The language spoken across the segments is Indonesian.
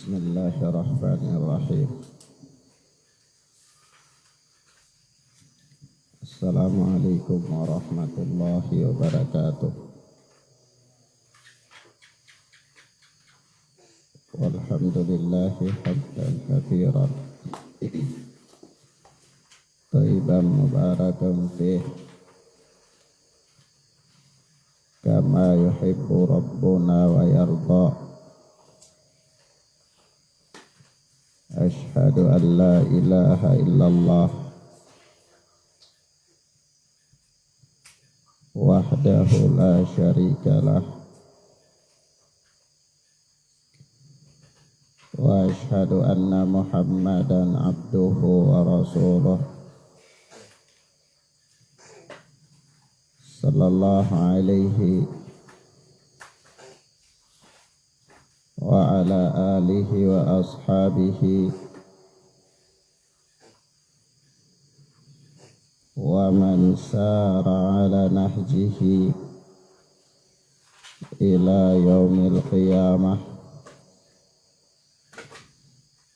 Bismillahirrahmanirrahim. Assalamualaikum warahmatullahi wabarakatuh. Walhamdulillahi hamdan katsiran thayyiban mubarakan fih kama yuhibbu rabbuna wa yarda. Ashhadu an la ilaha illallah wahdahu la syarika lah wa ashhadu anna Muhammadan abduhu wa rasuluh sallallahu alaihi wa ala alihi wa ashabihi wa man sara ala nahjihi ila yaumil qiyamah.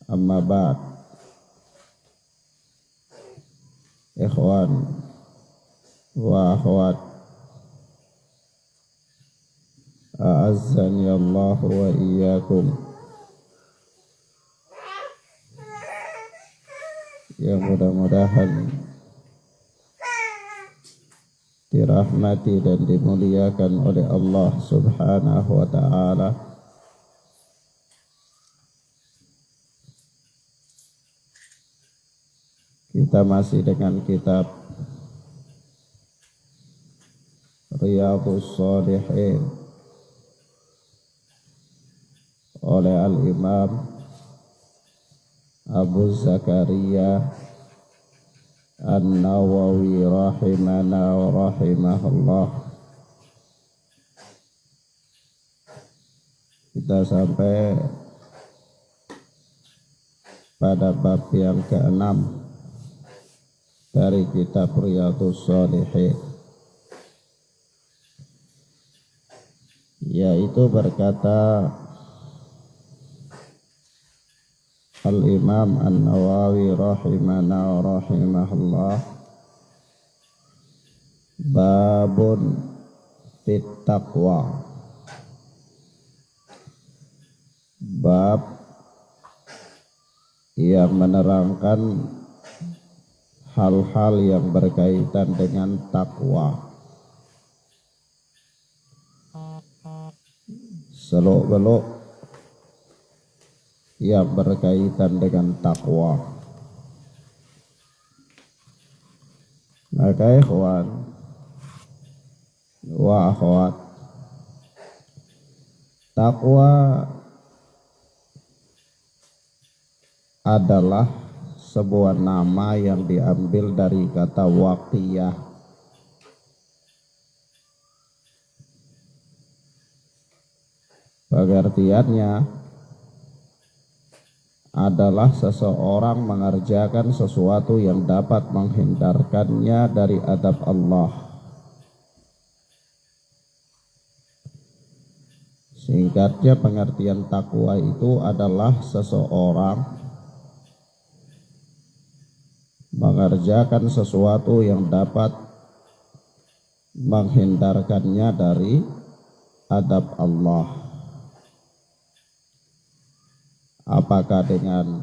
Amma ba'd. Ikhwan wa akhwat, a'azzani Allah wa iyyakum. Ya mudah-mudahan dirahmati dan dimuliakan oleh Allah Subhanahu wa ta'ala. Kita masih dengan kitab Riyadhus Shalihin oleh Al-Imam Abu Zakaria An-Nawawi rahimana wa rahimahullah. Kita sampai pada bab yang ke-6 dari kitab Riyadhus Shalihin, yaitu berkata Al-Imam An-Nawawi rahimana wa rahimahullah, babun fit taqwa, bab yang menerangkan hal-hal yang berkaitan dengan takwa. Seluk-beluk yang berkaitan dengan takwa. Maka ikhwan wa akhwat, takwa adalah sebuah nama yang diambil dari kata waqiyah. Pengertiannya adalah seseorang mengerjakan sesuatu yang dapat menghindarkannya dari adab Allah. Singkatnya, pengertian takwa itu adalah seseorang mengerjakan sesuatu yang dapat menghindarkannya dari adab Allah. Apakah dengan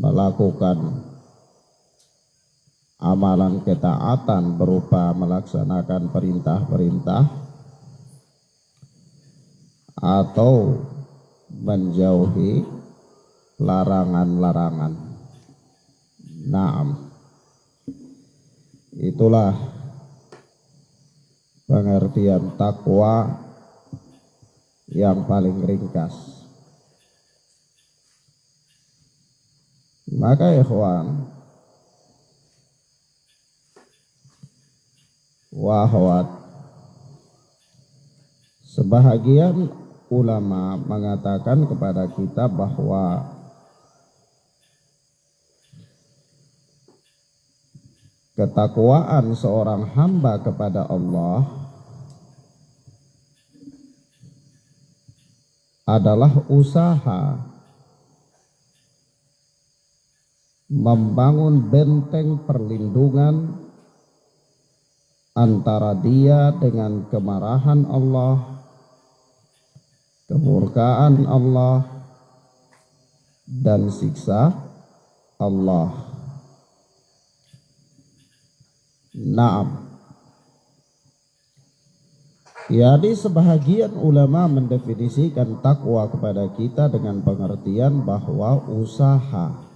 melakukan amalan ketaatan berupa melaksanakan perintah-perintah atau menjauhi larangan-larangan. Naam, itulah pengertian takwa yang paling ringkas. Maka ikhwan wa akhwat, sebahagian ulama mengatakan kepada kita bahwa ketakwaan seorang hamba kepada Allah adalah usaha membangun benteng perlindungan antara dia dengan kemarahan Allah, kemurkaan Allah, dan siksa Allah. Naam. Jadi sebahagian ulama mendefinisikan takwa kepada kita dengan pengertian bahwa usaha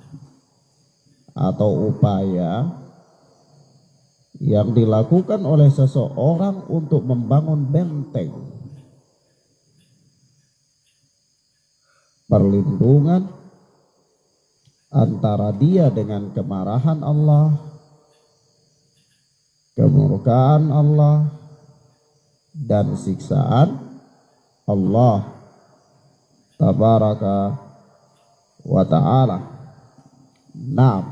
atau upaya yang dilakukan oleh seseorang untuk membangun benteng perlindungan antara dia dengan kemarahan Allah, kemurkaan Allah, dan siksaan Allah tabaraka wa ta'ala. Nah,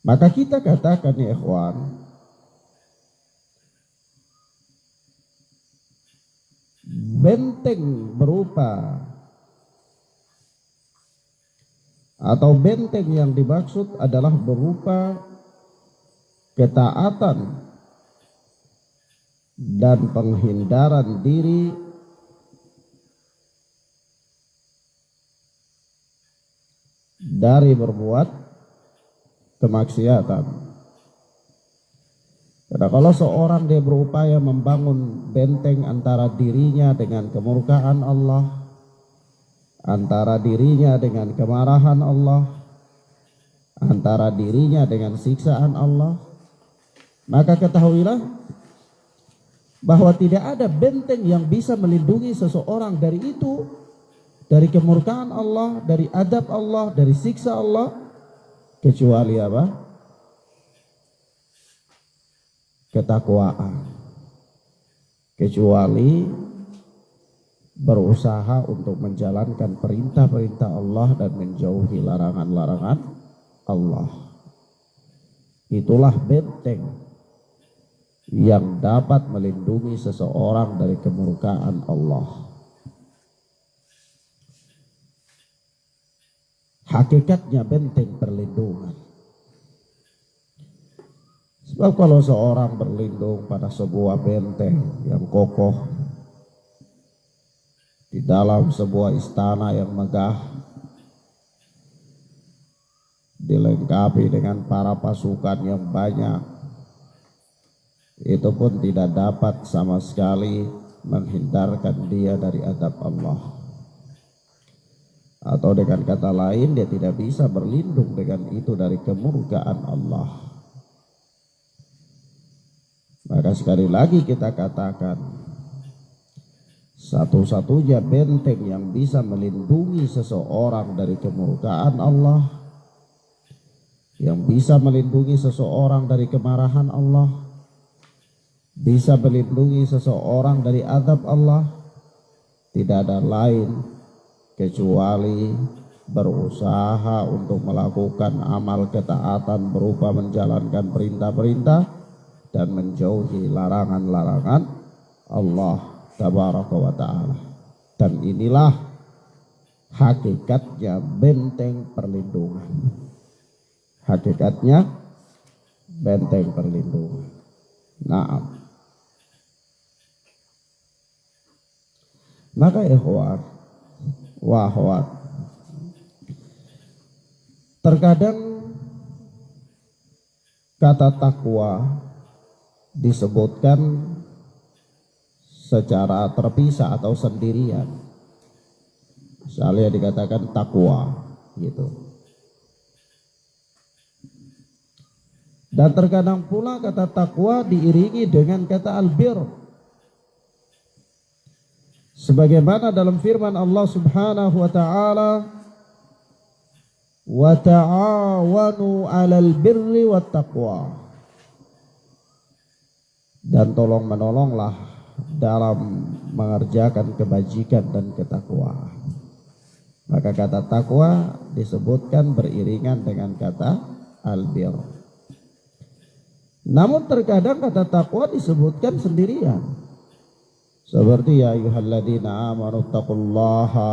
maka kita katakan ya ikhwan, benteng berupa atau benteng yang dimaksud adalah berupa ketaatan dan penghindaran diri dari berbuat kemaksiatan. Karena kalau seorang dia berupaya membangun benteng antara dirinya dengan kemurkaan Allah, antara dirinya dengan kemarahan Allah, antara dirinya dengan siksaan Allah, maka ketahuilah bahwa tidak ada benteng yang bisa melindungi seseorang dari itu, dari kemurkaan Allah, dari adab Allah, dari siksa Allah, kecuali apa? Ketakwaan. Kecuali berusaha untuk menjalankan perintah-perintah Allah dan menjauhi larangan-larangan Allah. Itulah benteng yang dapat melindungi seseorang dari kemurkaan Allah. Hakikatnya benteng perlindungan. Sebab kalau seorang berlindung pada sebuah benteng yang kokoh di dalam sebuah istana yang megah, dilengkapi dengan para pasukan yang banyak, itu pun tidak dapat sama sekali menghindarkan dia dari adab Allah. Atau dengan kata lain, dia tidak bisa berlindung dengan itu dari kemurkaan Allah. Maka sekali lagi kita katakan, satu-satunya benteng yang bisa melindungi seseorang dari kemurkaan Allah, yang bisa melindungi seseorang dari kemarahan Allah, bisa melindungi seseorang dari azab Allah, tidak ada lain kecuali berusaha untuk melakukan amal ketaatan berupa menjalankan perintah-perintah dan menjauhi larangan-larangan Allah tabaraka wa ta'ala. Dan inilah hakikatnya benteng perlindungan. Hakikatnya benteng perlindungan. Naam. Maka ikhwan wa akhwat, terkadang kata takwa disebutkan secara terpisah atau sendirian. Misalnya dikatakan takwa gitu. Dan terkadang pula kata takwa diiringi dengan kata albir. Sebagaimana dalam firman Allah Subhanahu wa taala, wa ta'awanu 'alal birri wat taqwa. Dan tolong menolonglah dalam mengerjakan kebajikan dan ketakwaan. Maka kata takwa disebutkan beriringan dengan kata albir. Namun terkadang kata takwa disebutkan sendirian. Seperti ya ayyuhalladzina amanu taqullaha,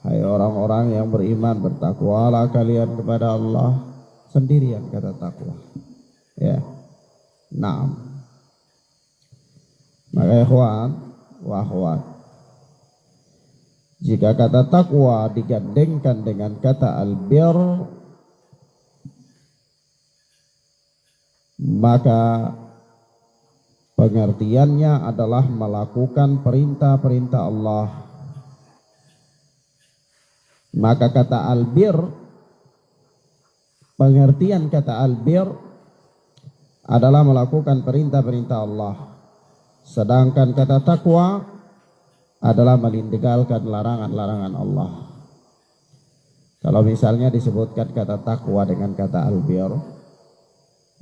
hai orang-orang yang beriman, bertakwalah kalian kepada Allah. Sendirian kata takwa. Ya. Naam. Maka ikhwan wa akhwat, jika kata takwa digandengkan dengan kata albir, maka pengertiannya adalah melakukan perintah-perintah Allah. Maka kata albir, pengertian kata albir adalah melakukan perintah-perintah Allah. Sedangkan kata takwa adalah meninggalkan larangan-larangan Allah. Kalau misalnya disebutkan kata takwa dengan kata albir,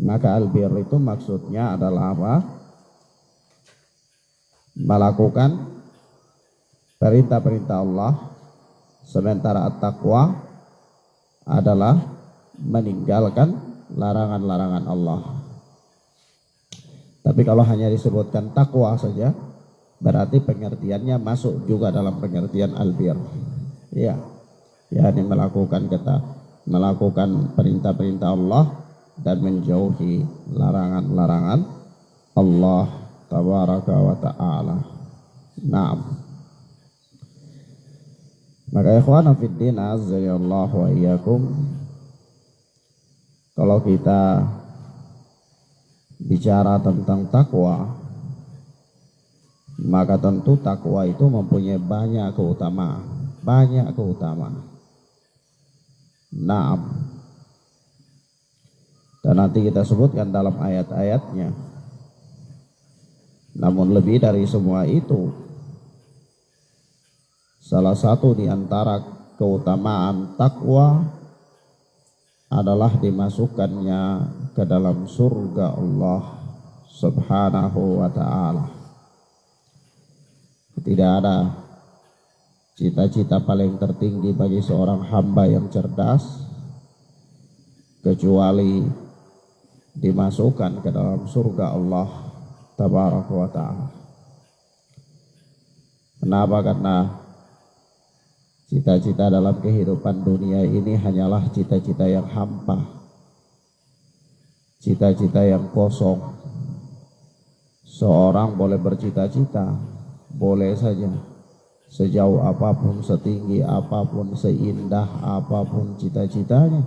maka albir itu maksudnya adalah apa? Melakukan perintah-perintah Allah, sementara at-taqwa adalah meninggalkan larangan-larangan Allah. Tapi kalau hanya disebutkan takwa saja, berarti pengertiannya masuk juga dalam pengertian albir. Ya, yakni melakukan perintah-perintah Allah dan menjauhi larangan-larangan Allah tabaraka wa ta'ala. Naam. Maka ikhwana fiddin azza-jalla wa iyyakum, kalau kita bicara tentang takwa, maka tentu takwa itu mempunyai banyak keutamaan. Naam. Dan nanti kita sebutkan dalam ayat-ayatnya. Namun lebih dari semua itu, salah satu di antara keutamaan takwa adalah dimasukkannya ke dalam surga Allah Subhanahu wa ta'ala. Tidak ada cita-cita paling tertinggi bagi seorang hamba yang cerdas kecuali dimasukkan ke dalam surga Allah Tabaraka wa ta'ala. Kenapa? Karena cita-cita dalam kehidupan dunia ini hanyalah cita-cita yang hampa, cita-cita yang kosong. Seorang boleh bercita-cita, boleh saja, sejauh apapun, setinggi apapun, seindah apapun cita-citanya,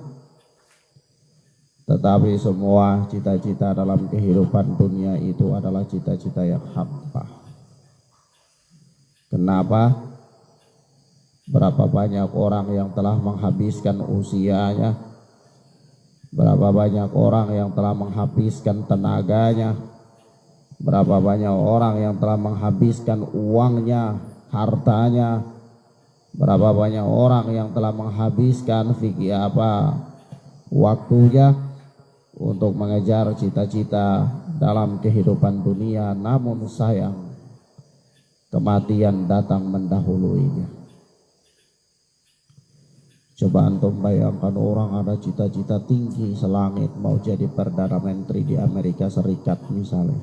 tetapi semua cita-cita dalam kehidupan dunia itu adalah cita-cita yang hampa. Kenapa? Berapa banyak orang yang telah menghabiskan usianya, berapa banyak orang yang telah menghabiskan tenaganya, berapa banyak orang yang telah menghabiskan uangnya, hartanya, berapa banyak orang yang telah menghabiskan waktunya untuk mengejar cita-cita dalam kehidupan dunia, namun sayang kematian datang mendahuluinya. Coba antum bayangkan, orang ada cita-cita tinggi selangit, mau jadi Perdana Menteri di Amerika Serikat misalnya,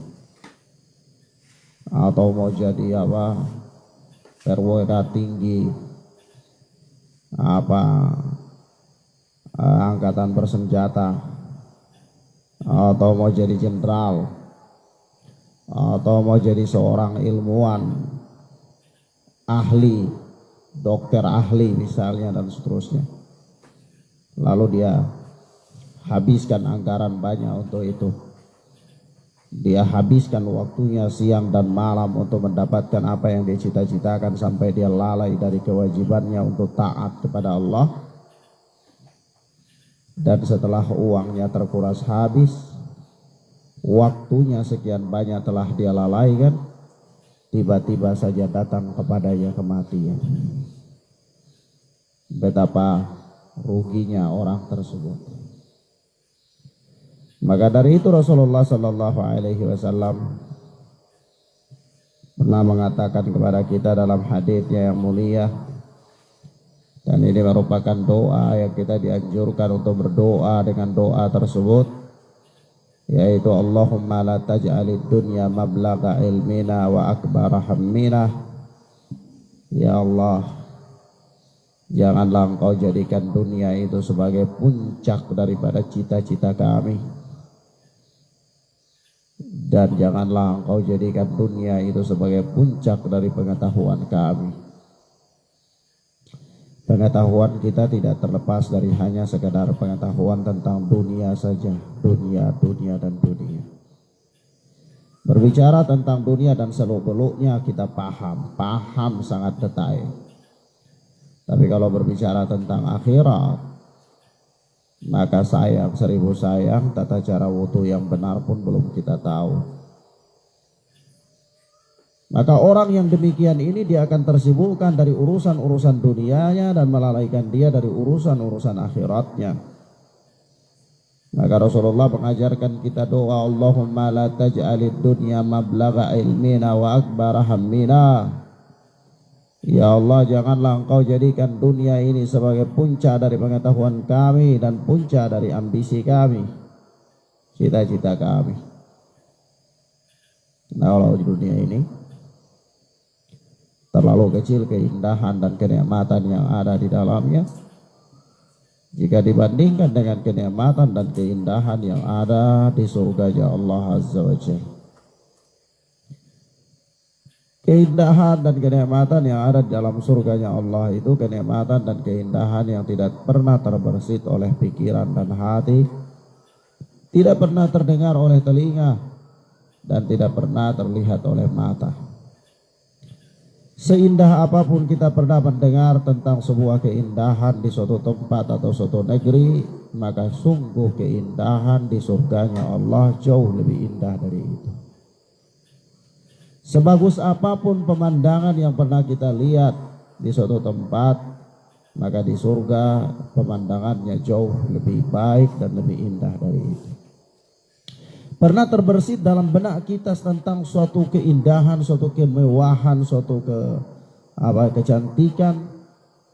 atau mau jadi perwira tinggi angkatan bersenjata, atau mau jadi jenderal, atau mau jadi seorang ilmuwan ahli, dokter ahli misalnya, dan seterusnya. Lalu dia habiskan anggaran banyak untuk itu. Dia habiskan waktunya siang dan malam untuk mendapatkan apa yang dia cita-citakan, sampai dia lalai dari kewajibannya untuk taat kepada Allah. Dan setelah uangnya terkuras habis, waktunya sekian banyak telah dia lalaikan, tiba-tiba saja datang kepadanya kematian. Betapa ruginya orang tersebut. Maka dari itu Rasulullah Sallallahu Alaihi Wasallam pernah mengatakan kepada kita dalam haditsnya yang mulia, dan ini merupakan doa yang kita dianjurkan untuk berdoa dengan doa tersebut. yaitu Allahumma la taj'alid dunya mablagha ilmina wa akbara hammina. Ya Allah, janganlah Engkau jadikan dunia itu sebagai puncak daripada cita-cita kami, dan janganlah Engkau jadikan dunia itu sebagai puncak dari pengetahuan kami. Pengetahuan kita tidak terlepas dari hanya sekedar pengetahuan tentang dunia saja, dunia dan dunia. Berbicara tentang dunia dan seluk-beluknya kita paham sangat detail. Tapi kalau berbicara tentang akhirat, maka sayang, seribu sayang, tata cara wudhu yang benar pun belum kita tahu. Maka orang yang demikian ini dia akan tersibukkan dari urusan-urusan dunianya dan melalaikan dia dari urusan-urusan akhiratnya. Maka Rasulullah mengajarkan kita doa, Allahumma la taj'alid dunya mablagha ilmina wa akbara hammina. Ya Allah, janganlah Engkau jadikan dunia ini sebagai puncak dari pengetahuan kami dan puncak dari ambisi kami, cita-cita kami. Nah, kalau di dunia ini terlalu kecil keindahan dan kenikmatan yang ada di dalamnya jika dibandingkan dengan kenikmatan dan keindahan yang ada di surganya Allah Azza wa Jalla. Keindahan dan kenikmatan yang ada di dalam surganya Allah itu kenikmatan dan keindahan yang tidak pernah terbersit oleh pikiran dan hati, tidak pernah terdengar oleh telinga, dan tidak pernah terlihat oleh mata. Seindah apapun kita pernah mendengar tentang sebuah keindahan di suatu tempat atau suatu negeri, maka sungguh keindahan di surganya Allah jauh lebih indah dari itu. Sebagus apapun pemandangan yang pernah kita lihat di suatu tempat, maka di surga pemandangannya jauh lebih baik dan lebih indah dari itu. Pernah terbersit dalam benak kita tentang suatu keindahan, suatu kemewahan, suatu kecantikan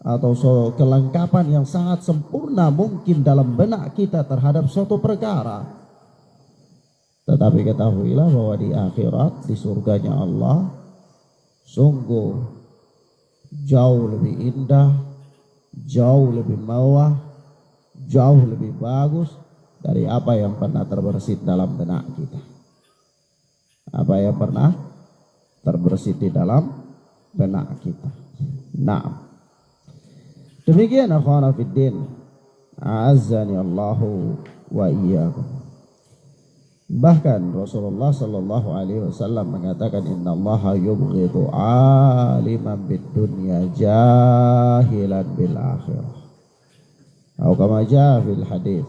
atau suatu kelengkapan yang sangat sempurna mungkin dalam benak kita terhadap suatu perkara. Tetapi ketahuilah bahwa di akhirat, di surganya Allah, sungguh jauh lebih indah, jauh lebih mewah, jauh lebih bagus dari apa yang pernah terbersit dalam benak kita. Apa yang pernah terbersit di dalam benak kita. Nah, demikian akhwana fiddin, a'azzani Allahu wa iyyakum. Bahkan Rasulullah sallallahu alaihi wasallam mengatakan, innallaha yubghidu aliman bid dunya jahilan bil akhirah. Atau kama jaa fil hadis.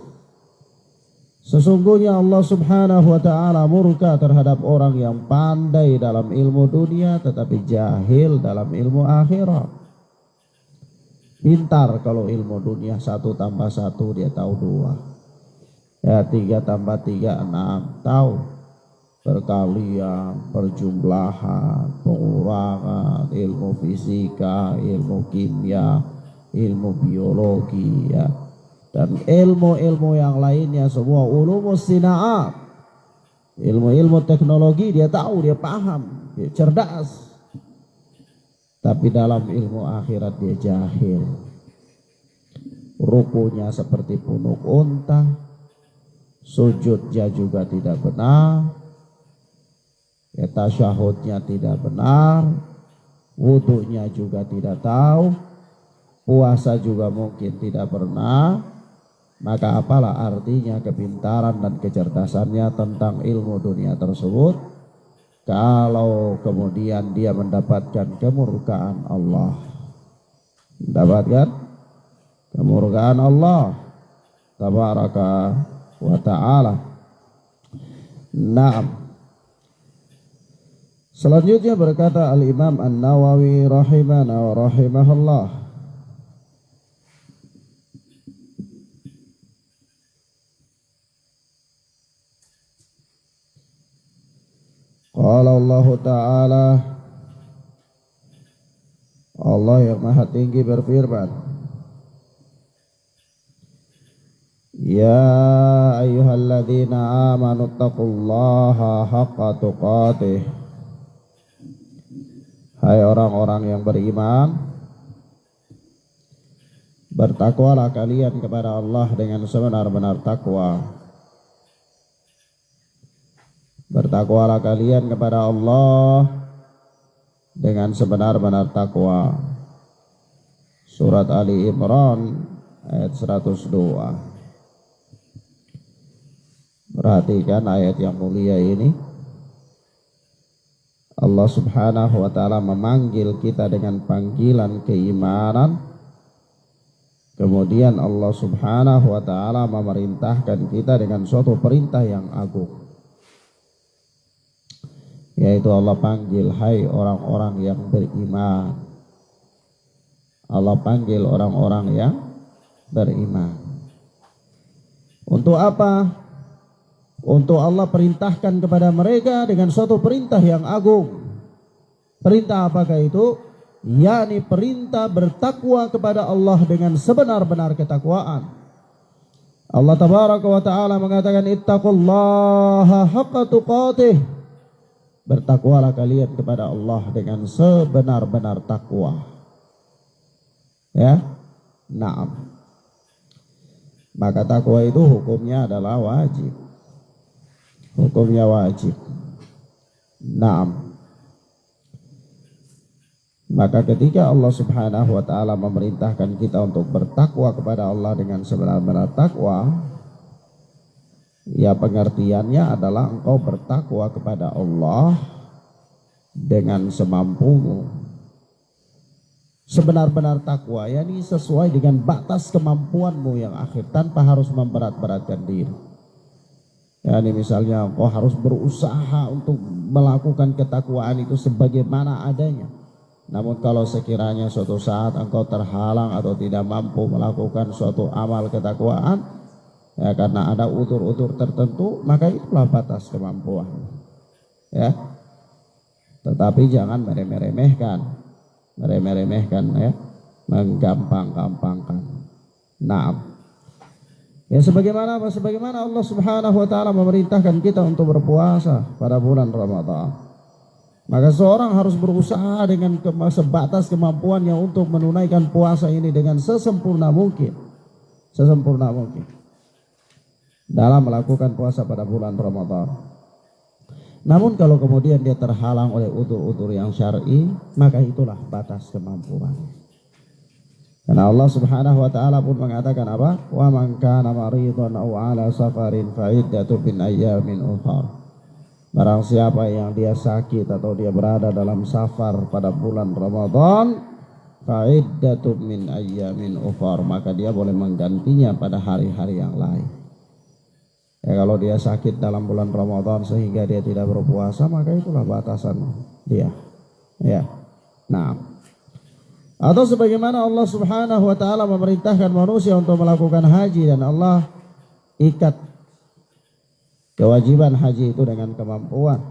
Sesungguhnya Allah subhanahu wa ta'ala murka terhadap orang yang pandai dalam ilmu dunia tetapi jahil dalam ilmu akhirat. Pintar kalau ilmu dunia 1 tambah 1 dia tahu 2. Ya 3 tambah 3 6 tahu. Perkalian, perjumlahan, pengurangan, ilmu fisika, ilmu kimia, ilmu biologi ya. Dan ilmu-ilmu yang lainnya semua ulumus sina'at, ilmu-ilmu teknologi dia tahu, dia paham, dia cerdas. Tapi dalam ilmu akhirat dia jahil. Rukunya seperti punuk unta, sujudnya juga tidak benar, ya tasyahudnya tidak benar, wudunya juga tidak tahu, puasa juga mungkin tidak pernah. Maka apalah artinya kepintaran dan kecerdasannya tentang ilmu dunia tersebut kalau kemudian dia mendapatkan kemurkaan Allah, mendapatkan kemurkaan Allah tabaraka wa ta'ala. Naam. Selanjutnya berkata Al-Imam An-Nawawi rahimana wa rahimahullah, qala Allah Ta'ala, Allah yang maha tinggi berfirman, Ya ayyuhalladzina amanu taqullaha haqqa tuqatih. Hai orang-orang yang beriman, bertakwalah kalian kepada Allah dengan sebenar-benar takwa. Bertakwalah kalian kepada Allah dengan sebenar-benar takwa. Surat Ali Imran ayat 102. Perhatikan ayat yang mulia ini. Allah subhanahu wa ta'ala memanggil kita dengan panggilan keimanan. Kemudian Allah subhanahu wa ta'ala memerintahkan kita dengan suatu perintah yang agung, yaitu Allah panggil, hai orang-orang yang beriman. Allah panggil orang-orang yang beriman. Untuk apa? Untuk Allah perintahkan kepada mereka dengan suatu perintah yang agung. Perintah apakah itu? Yakni perintah bertakwa kepada Allah dengan sebenar-benar ketakwaan. Allah tabaraka wa ta'ala mengatakan, ittaqullaha haqqa tuqatih. Bertakwalah kalian kepada Allah dengan sebenar-benar takwa. Ya, naam. Maka takwa itu hukumnya adalah wajib. Hukumnya wajib. Naam. Maka ketika Allah subhanahu wa ta'ala memerintahkan kita untuk bertakwa kepada Allah dengan sebenar-benar takwa, ya pengertiannya adalah engkau bertakwa kepada Allah dengan semampumu. Sebenar-benar takwa, yakni sesuai dengan batas kemampuanmu yang akhir, tanpa harus memberat-beratkan diri. Yani misalnya engkau harus berusaha untuk melakukan ketakwaan itu sebagaimana adanya. Namun kalau sekiranya suatu saat engkau terhalang atau tidak mampu melakukan suatu amal ketakwaan, ya karena ada utur-utur tertentu, maka itulah batas kemampuan. Ya. Tetapi jangan meremeh-remehkan, ya, menggampang-gampangkan. Naam. Ya sebagaimana Allah subhanahu wa ta'ala memerintahkan kita untuk berpuasa pada bulan Ramadan, maka seorang harus berusaha dengan sebatas kemampuannya untuk menunaikan puasa ini dengan sesempurna mungkin dalam melakukan puasa pada bulan Ramadan. Namun kalau kemudian dia terhalang oleh utur-utur yang syar'i, maka itulah batas kemampuan. Karena Allah subhanahu wa ta'ala pun mengatakan apa? Wa man kana maridhan aw ala safarin fa iddatu min ayyamin ukhra. Barang siapa yang dia sakit atau dia berada dalam safar pada bulan Ramadan, fa iddatu min ayyamin ukhra, maka dia boleh menggantinya pada hari-hari yang lain. Ya kalau dia sakit dalam bulan Ramadan sehingga dia tidak berpuasa, maka itulah batasan dia. Ya. Nah, atau sebagaimana Allah subhanahu wa ta'ala memerintahkan manusia untuk melakukan haji, dan Allah ikat kewajiban haji itu dengan kemampuan.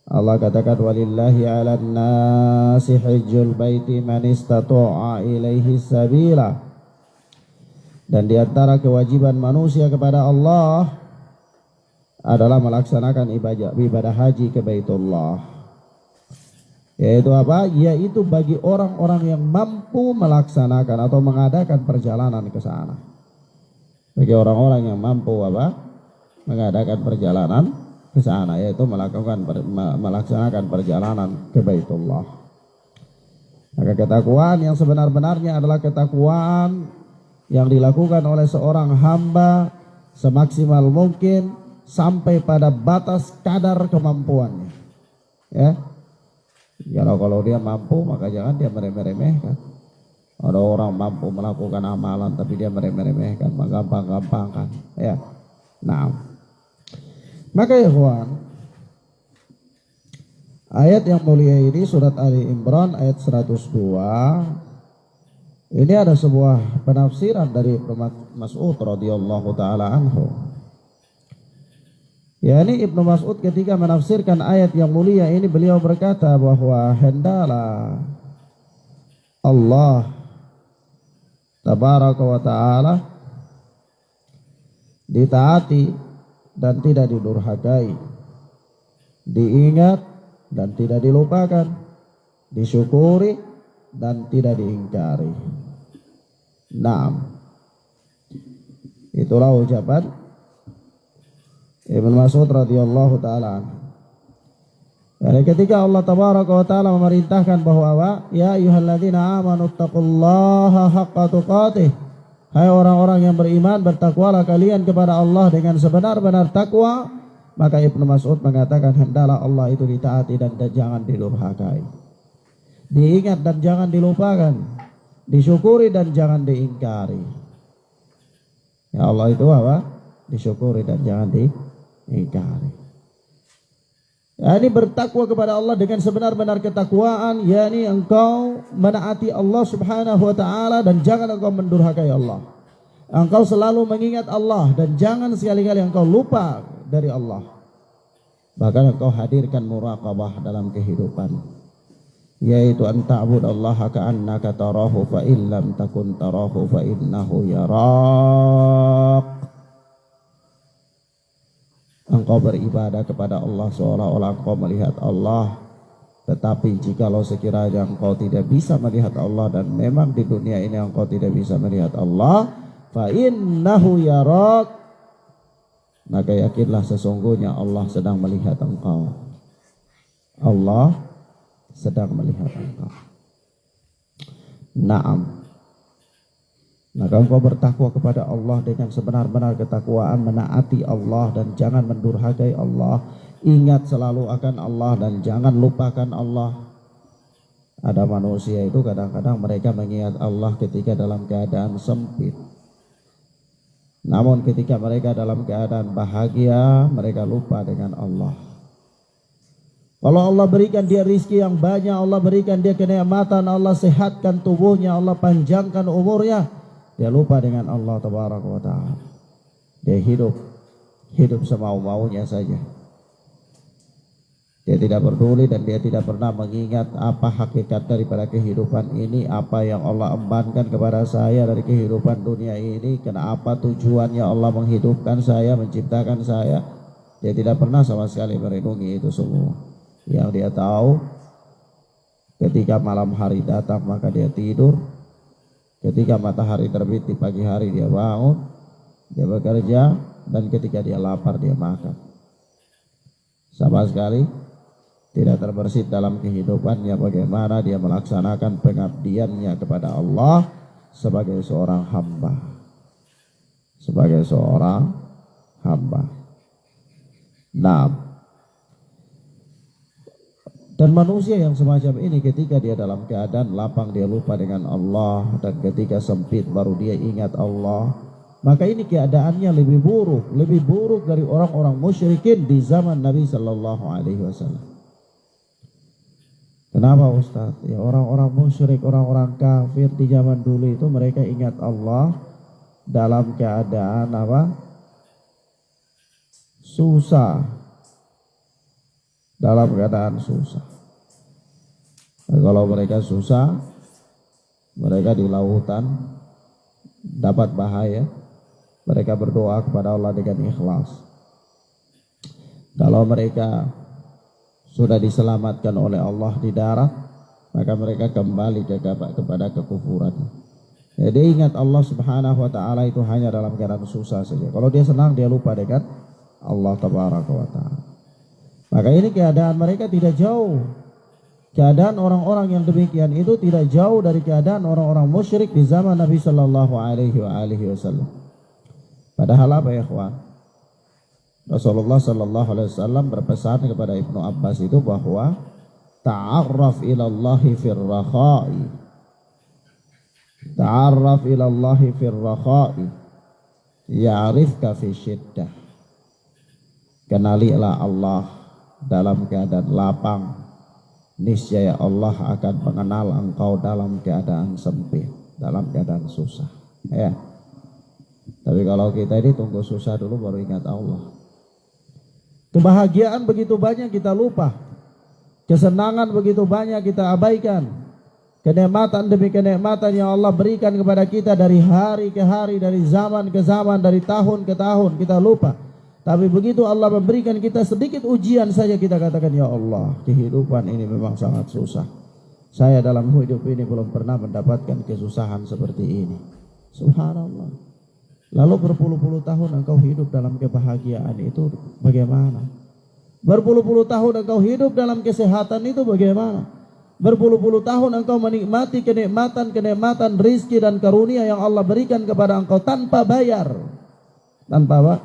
Allah katakan, walillahi 'alan nasi hajjul baiti man istata'a ilaihi sabila. Dan di antara kewajiban manusia kepada Allah adalah melaksanakan ibadah haji ke Baitullah. Yaitu apa? Yaitu bagi orang-orang yang mampu melaksanakan atau mengadakan perjalanan ke sana. Bagi orang-orang yang mampu apa? Mengadakan perjalanan ke sana, yaitu melaksanakan perjalanan ke Baitullah. Maka ketakwaan yang sebenar-benarnya adalah ketakwaan yang dilakukan oleh seorang hamba semaksimal mungkin sampai pada batas kadar kemampuannya. Ya. Kalau dia mampu, maka jangan dia meremeh-remehkan. Ada orang mampu melakukan amalan tapi dia meremeh-remehkan, menggampang-gampangkan. Ya. Nah, maka ikhwan, ayat yang mulia ini surat Ali Imran ayat 102. Ini ada sebuah penafsiran dari Ibnu Mas'ud radhiyallahu taala anhu. Ya, ini Ibnu Mas'ud ketika menafsirkan ayat yang mulia ini, beliau berkata bahwa hendaklah Allah tabaraka wa ta'ala ditaati dan tidak didurhakai, diingat dan tidak dilupakan, disyukuri dan tidak diingkari. Naam. Itulah ucapan Ibnu Mas'ud radhiyallahu taala. Jadi ketika Allah tabaraka wa taala memerintahkan bahwa ya ayyuhalladzina amanu taqullaha haqqa tuqatih, hai orang-orang yang beriman, bertakwalah kalian kepada Allah dengan sebenar-benar takwa, maka Ibnu Mas'ud mengatakan hendaklah Allah itu ditaati dan jangan dilurhakai, diingat dan jangan dilupakan, disyukuri dan jangan diingkari. Ya Allah itu apa? Disyukuri dan jangan diingkari. Ini bertakwa kepada Allah dengan sebenar-benar ketakwaan, yakni engkau menaati Allah subhanahu wa ta'ala dan jangan engkau mendurhakai Allah. Engkau selalu mengingat Allah dan jangan sekali-kali engkau lupa dari Allah. Bahkan engkau hadirkan muraqabah dalam kehidupan, yaitu an ta'budallaha ka'annaka tarahu fa in lam takun tarahu fa innahu yarak. Engkau beribadah kepada Allah seolah-olah engkau melihat Allah. Tetapi jikalau sekiranya engkau tidak bisa melihat Allah, dan memang di dunia ini engkau tidak bisa melihat Allah, fa innahu yarak, maka yakinlah sesungguhnya Allah sedang melihat engkau. Allah sedang melihat engkau. Naam. Maka engkau bertakwa kepada Allah dengan sebenar-benar ketakwaan, menaati Allah dan jangan mendurhakai Allah, ingat selalu akan Allah dan jangan lupakan Allah. Ada manusia itu kadang-kadang mereka mengingat Allah ketika dalam keadaan sempit, namun ketika mereka dalam keadaan bahagia mereka lupa dengan Allah. Kalau Allah berikan dia rizki yang banyak, Allah berikan dia kenikmatan, Allah sehatkan tubuhnya, Allah panjangkan umurnya, dia lupa dengan Allah tabaraka wa ta'ala. Dia hidup semau-maunya saja. Dia tidak peduli dan dia tidak pernah mengingat apa hakikat daripada kehidupan ini, apa yang Allah embankan kepada saya dari kehidupan dunia ini, kenapa tujuannya Allah menghidupkan saya, menciptakan saya. Dia tidak pernah sama sekali merenungi itu semua. Yang dia tahu, ketika malam hari datang maka dia tidur, ketika matahari terbit di pagi hari dia bangun, dia bekerja, dan ketika dia lapar dia makan. Sama sekali tidak terbersit dalam kehidupannya bagaimana dia melaksanakan pengabdiannya kepada Allah sebagai seorang hamba. Sebagai seorang hamba. Nah, dan manusia yang semacam ini ketika dia dalam keadaan lapang dia lupa dengan Allah, dan ketika sempit baru dia ingat Allah, maka ini keadaannya lebih buruk dari orang-orang musyrikin di zaman Nabi Sallallahu Alaihi Wasallam. Kenapa Ustaz? Ya orang-orang musyrik, orang-orang kafir di zaman dulu itu mereka ingat Allah dalam keadaan apa? Susah. Dalam keadaan susah. Nah, kalau mereka susah, mereka di lautan dapat bahaya, mereka berdoa kepada Allah dengan ikhlas. Kalau mereka sudah diselamatkan oleh Allah di darat, maka mereka kembali kepada kekufuran. Jadi ingat Allah subhanahu wa ta'ala itu hanya dalam keadaan susah saja. Kalau dia senang dia lupa dengan Allah tabaraka wa ta'ala. Maka ini keadaan mereka tidak jauh. Keadaan orang-orang yang demikian itu tidak jauh dari keadaan orang-orang musyrik di zaman Nabi Sallallahu Alaihi Wasallam. Padahal apa ya ikhwan? Rasulullah Sallallahu Alaihi Wasallam berpesan kepada Ibnu Abbas itu bahwa ta'arraf ilallahi firrakhai, ta'arraf ilallahi firrakhai ya'rifka fi syiddah. Kenalilah Allah dalam keadaan lapang, niscaya Allah akan mengenal engkau dalam keadaan sempit, dalam keadaan susah. Ya. Tapi kalau kita ini tunggu susah dulu baru ingat Allah. Kebahagiaan begitu banyak kita lupa, kesenangan begitu banyak kita abaikan. kenikmatan demi kenikmatan yang Allah berikan kepada kita dari hari ke hari, dari zaman ke zaman, dari tahun ke tahun, kita lupa. Tapi begitu Allah memberikan kita sedikit ujian saja, kita katakan, ya Allah, kehidupan ini memang sangat susah. Saya dalam hidup ini belum pernah mendapatkan kesusahan seperti ini. Subhanallah. Lalu berpuluh-puluh tahun engkau hidup dalam kebahagiaan itu bagaimana? Berpuluh-puluh tahun engkau hidup dalam kesehatan itu bagaimana? Berpuluh-puluh tahun engkau menikmati kenikmatan rizki dan karunia yang Allah berikan kepada engkau tanpa bayar. Tanpa apa?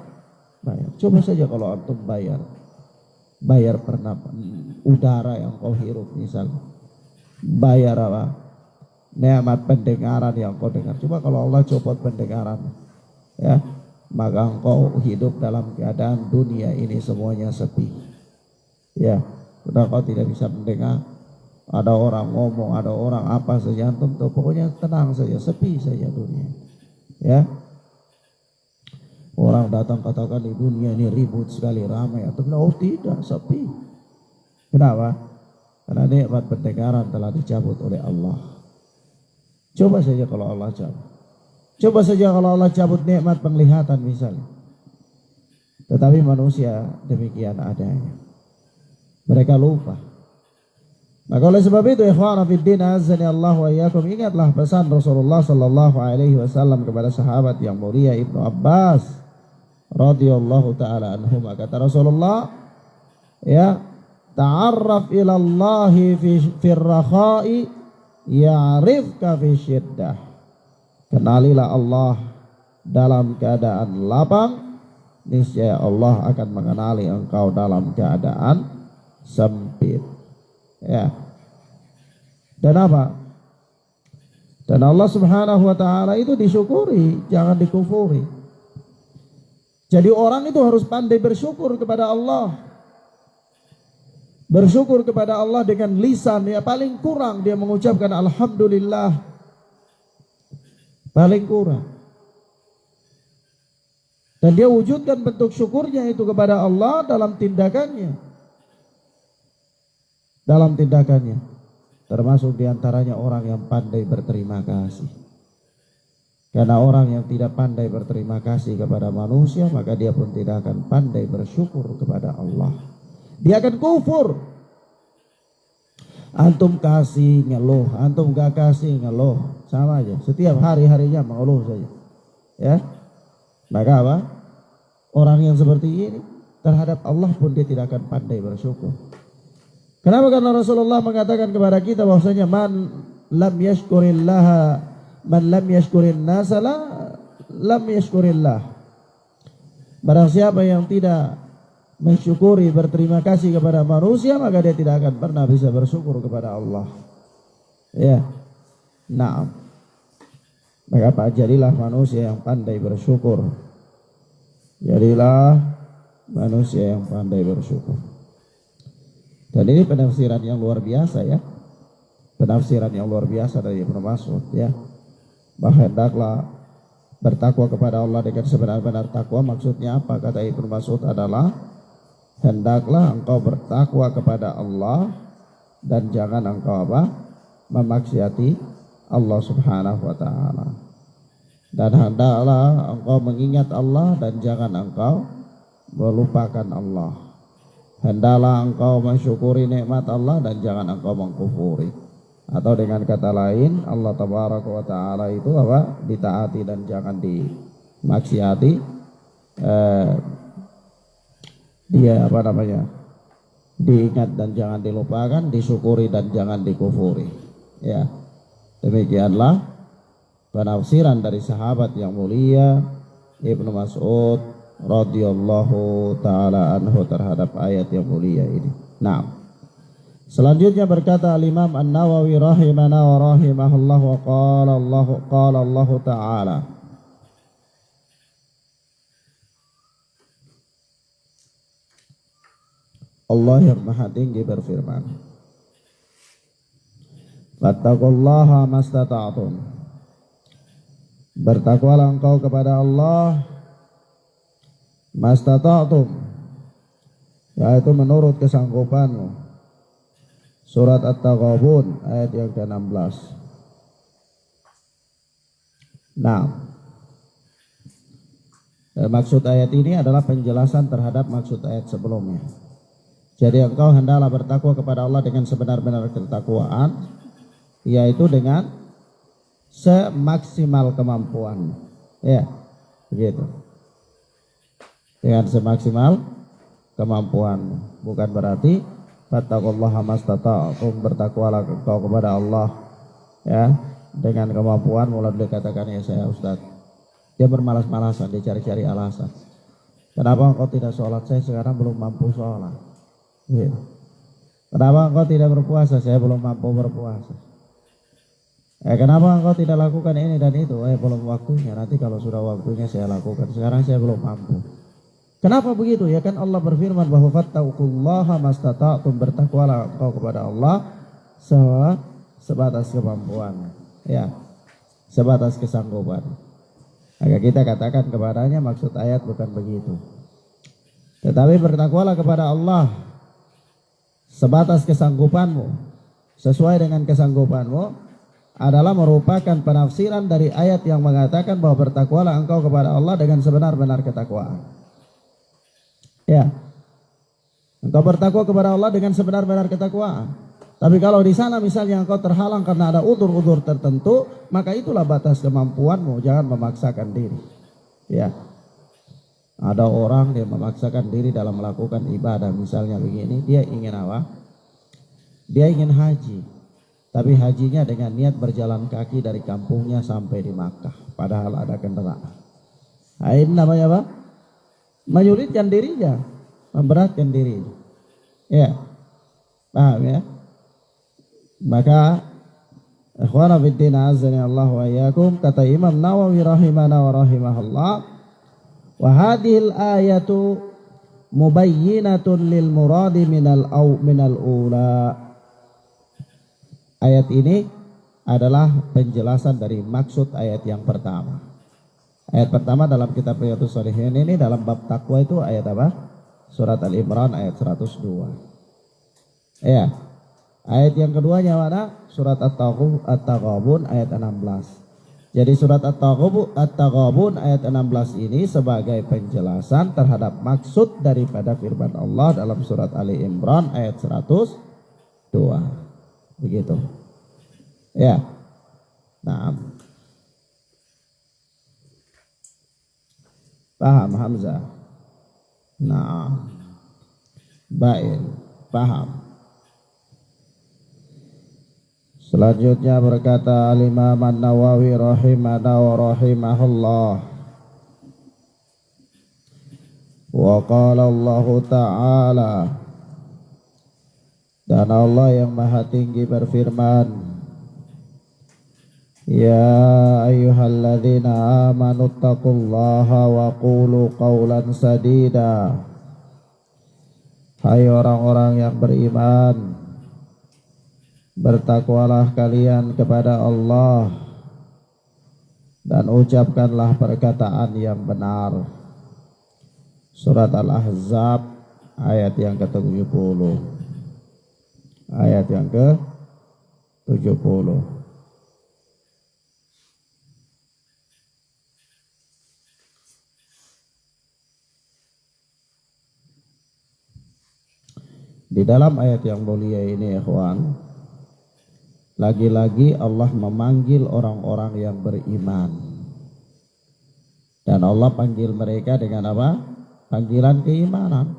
Bayar. Coba saja kalau antum bayar udara yang kau hirup misalnya, bayar apa? Nikmat pendengaran yang kau dengar. Coba kalau Allah copot pendengaran, ya, maka engkau hidup dalam keadaan dunia ini semuanya sepi. Ya, sudah kau tidak bisa mendengar. Ada orang ngomong, ada orang apa saja, antum tuh pokoknya tenang saja, sepi saja dunia. Ya. Orang datang katakan di dunia ini ribut sekali, ramai, atau oh tidak, sepi. Kenapa? Karena nikmat pendengaran telah dicabut oleh Allah. Coba saja kalau Allah cabut. Coba saja kalau Allah cabut nikmat penglihatan misalnya. Tetapi manusia demikian adanya. Mereka lupa. Maka oleh sebab itu, ikhwan fillah, azani Allah wa iyyakum, ingatlah pesan Rasulullah sallallahu alaihi wasallam kepada sahabat yang mulia Ibnu Abbas radhiyallahu taala anhuma. Kata Rasulullah, ya, ta'arraf ila Allah fi rakha'i ya'rifka fi syiddah. Kenalilah Allah dalam keadaan lapang, niscaya Allah akan mengenali engkau dalam keadaan sempit. Ya. Dan apa? Dan Allah Subhanahu wa taala itu disyukuri, jangan dikufuri. Jadi orang itu harus pandai bersyukur kepada Allah. Bersyukur kepada Allah dengan lisan, ya paling kurang dia mengucapkan alhamdulillah. Paling kurang. Dan dia wujudkan bentuk syukurnya itu kepada Allah dalam tindakannya. Dalam tindakannya. Termasuk diantaranya orang yang pandai berterima kasih. Karena orang yang tidak pandai berterima kasih kepada manusia, maka dia pun tidak akan pandai bersyukur kepada Allah. Dia akan kufur. Antum kasih ngeluh, antum gak kasih ngeluh, sama aja. Setiap hari-harinya mengeluh saja. Ya, maka apa? Orang yang seperti ini terhadap Allah pun dia tidak akan pandai bersyukur. Kenapa? Karena Rasulullah mengatakan kepada kita bahwasanya man lam yashkurin nasa lam yashkurillah. Barang siapa yang tidak mensyukuri, berterima kasih kepada manusia, maka dia tidak akan pernah bisa bersyukur kepada Allah. Ya. Naam. Maka jadilah manusia yang pandai bersyukur. Jadilah manusia yang pandai bersyukur. Dan ini penafsiran yang luar biasa, ya. Penafsiran yang luar biasa dari Ibnu Mas'ud, ya. Bahwa hendaklah bertakwa kepada Allah dengan sebenar-benar takwa. Maksudnya apa? Kata Ibnu Mas'ud adalah hendaklah engkau bertakwa kepada Allah dan jangan engkau apa? Memaksiati Allah Subhanahu wa taala. Dan hendaklah engkau mengingat Allah dan jangan engkau melupakan Allah. Hendaklah engkau mensyukuri nikmat Allah dan jangan engkau mengkufuri. Atau dengan kata lain, Allah Tabaraka wa taala itu apa? Ditaati dan jangan dimaksiati. Dia apa namanya? Diingat dan jangan dilupakan, disyukuri dan jangan dikufuri. Ya. Demikianlah penafsiran dari sahabat yang mulia Ibnu Mas'ud radhiyallahu taala anhu terhadap ayat yang mulia ini. Nah, selanjutnya berkata Al-Imam An-Nawawi rahimana wa rahimahullah wa qala Allah taala, Allah yang Maha Tinggi berfirman, fattaqullaha mastata'tum. Bertakwalah engkau kepada Allah mastata'tum, yaitu menurut kesanggupanmu. Surat At-Taghabun ayat yang ke-16. Nah, maksud ayat ini adalah penjelasan terhadap maksud ayat sebelumnya. Jadi engkau hendaklah bertakwa kepada Allah dengan sebenar-benar ketakwaan, yaitu dengan semaksimal kemampuan. Ya, begitu. Dengan semaksimal kemampuan. Bukan berarti fattaqullaha mastata'tum, bertakwalah engkau kepada Allah ya dengan kemampuan. Mulai dikatakan ya saya Ustaz, dia bermalas-malasan, dia cari-cari alasan. Kenapa engkau tidak sholat? Saya sekarang belum mampu sholat. Ya. Kenapa engkau tidak berpuasa? Saya belum mampu berpuasa. Kenapa engkau tidak lakukan ini dan itu? Belum waktunya. Nanti kalau sudah waktunya saya lakukan. Sekarang saya belum mampu. Kenapa begitu? Ya kan Allah berfirman bahwa fattaqullaha mastata'tum, bertakwalah engkau kepada Allah sebatas kemampuan. Ya, sebatas kesanggupan. Maka kita katakan kepadanya maksud ayat bukan begitu. Tetapi bertakwalah kepada Allah sebatas kesanggupanmu, sesuai dengan kesanggupanmu, adalah merupakan penafsiran dari ayat yang mengatakan bahwa bertakwalah engkau kepada Allah dengan sebenar-benar ketakwaan. Ya, engkau bertakwa kepada Allah dengan sebenar-benar ketakwaan. Tapi kalau di sana misalnya engkau terhalang karena ada udzur-udzur tertentu, maka itulah batas kemampuanmu. Jangan memaksakan diri. Ya, ada orang yang memaksakan diri dalam melakukan ibadah. Misalnya begini, dia ingin apa? Dia ingin haji, tapi hajinya dengan niat berjalan kaki dari kampungnya sampai di Makkah, padahal ada kendaraan. Nah, ini namanya apa? Menyulitkan dirinya, memberatkan diri. Ya, paham ya? Maka ikhwana fiddin azani Allah wa iyyakum, kata Imam Nawawi rahimana wa rahimahullah, wa hadhil ayatu mubayyinatun lil muradi minal ula. Ayat ini adalah penjelasan dari maksud ayat yang pertama. Ayat pertama dalam kitab Riyadhus Shalihin ini dalam bab takwa itu ayat apa? Surat Al-Imran ayat 102. Ya. Ayat yang keduanya mana? Surat At-Taghabun ayat 16. Jadi surat At-Taghabun ayat 16 ini sebagai penjelasan terhadap maksud daripada firman Allah dalam surat Ali Imran ayat 102. Begitu. Ya. Nah. Paham Hamzah? Nah. Baik, paham. Selanjutnya berkata Al-Imam An-Nawawi rahimana wa rahimahullah, wa qala Allah Ta'ala, dan Allah yang maha tinggi berfirman, ya ayyuhalladzina amanu taqullaha wa qulu qawlan sadida. Hai orang-orang yang beriman, bertakwalah kalian kepada Allah dan ucapkanlah perkataan yang benar. Surat Al-Ahzab ayat yang ke-70. Ayat yang ke-70. Di dalam ayat yang mulia ini, ikhwan, lagi-lagi Allah memanggil orang-orang yang beriman. Dan Allah panggil mereka dengan apa? Panggilan keimanan.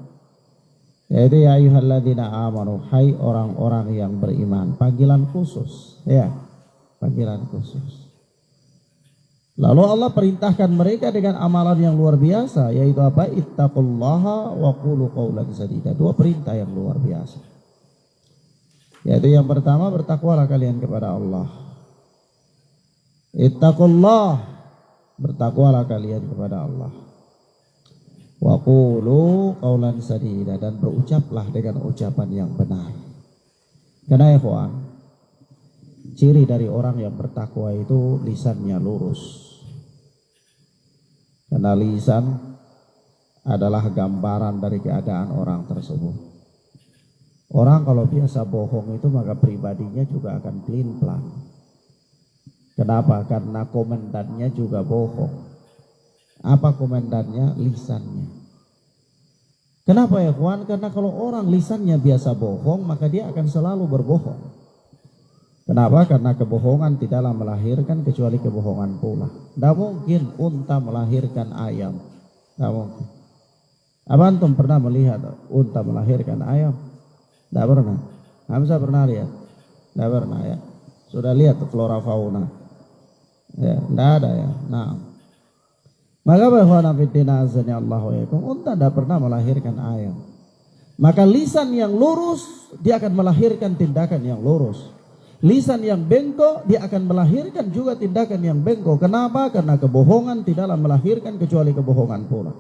Yaitu ya ayyuhalladzina amanu, hai orang-orang yang beriman. Panggilan khusus, ya. Panggilan khusus. Lalu Allah perintahkan mereka dengan amalan yang luar biasa, yaitu apa? Ittaqullaha wa qulu qawlan sadida. Dua perintah yang luar biasa. Yaitu yang pertama, bertakwalah kalian kepada Allah. Ittaqullah, bertakwalah kalian kepada Allah. Wa qulu qawlan sadida, dan berucaplah dengan ucapan yang benar. Karena ikhwan, ciri dari orang yang bertakwa itu lisannya lurus. Karena lisan adalah gambaran dari keadaan orang tersebut. Orang kalau biasa bohong itu maka pribadinya juga akan pelin-pelan. Kenapa? Karena komandannya juga bohong. Apa komandannya? Lisannya. Kenapa ya kawan? Karena kalau orang lisannya biasa bohong, maka dia akan selalu berbohong. Kenapa? Karena kebohongan tidaklah melahirkan kecuali kebohongan pula. Tidak mungkin unta melahirkan ayam. Tidak mungkin. Apa antum pernah melihat unta melahirkan ayam? Tidak pernah. Hamzah pernah lihat? Tidak pernah ya. Sudah lihat flora fauna? Ya, tidak ada ya. Nah, maka bahwa fiddina azani Allah wa yakum, unta tidak pernah melahirkan ayam. Maka lisan yang lurus dia akan melahirkan tindakan yang lurus. Lisan yang bengkok dia akan melahirkan juga tindakan yang bengkok. Kenapa? Karena kebohongan tidaklah melahirkan kecuali kebohongan pula.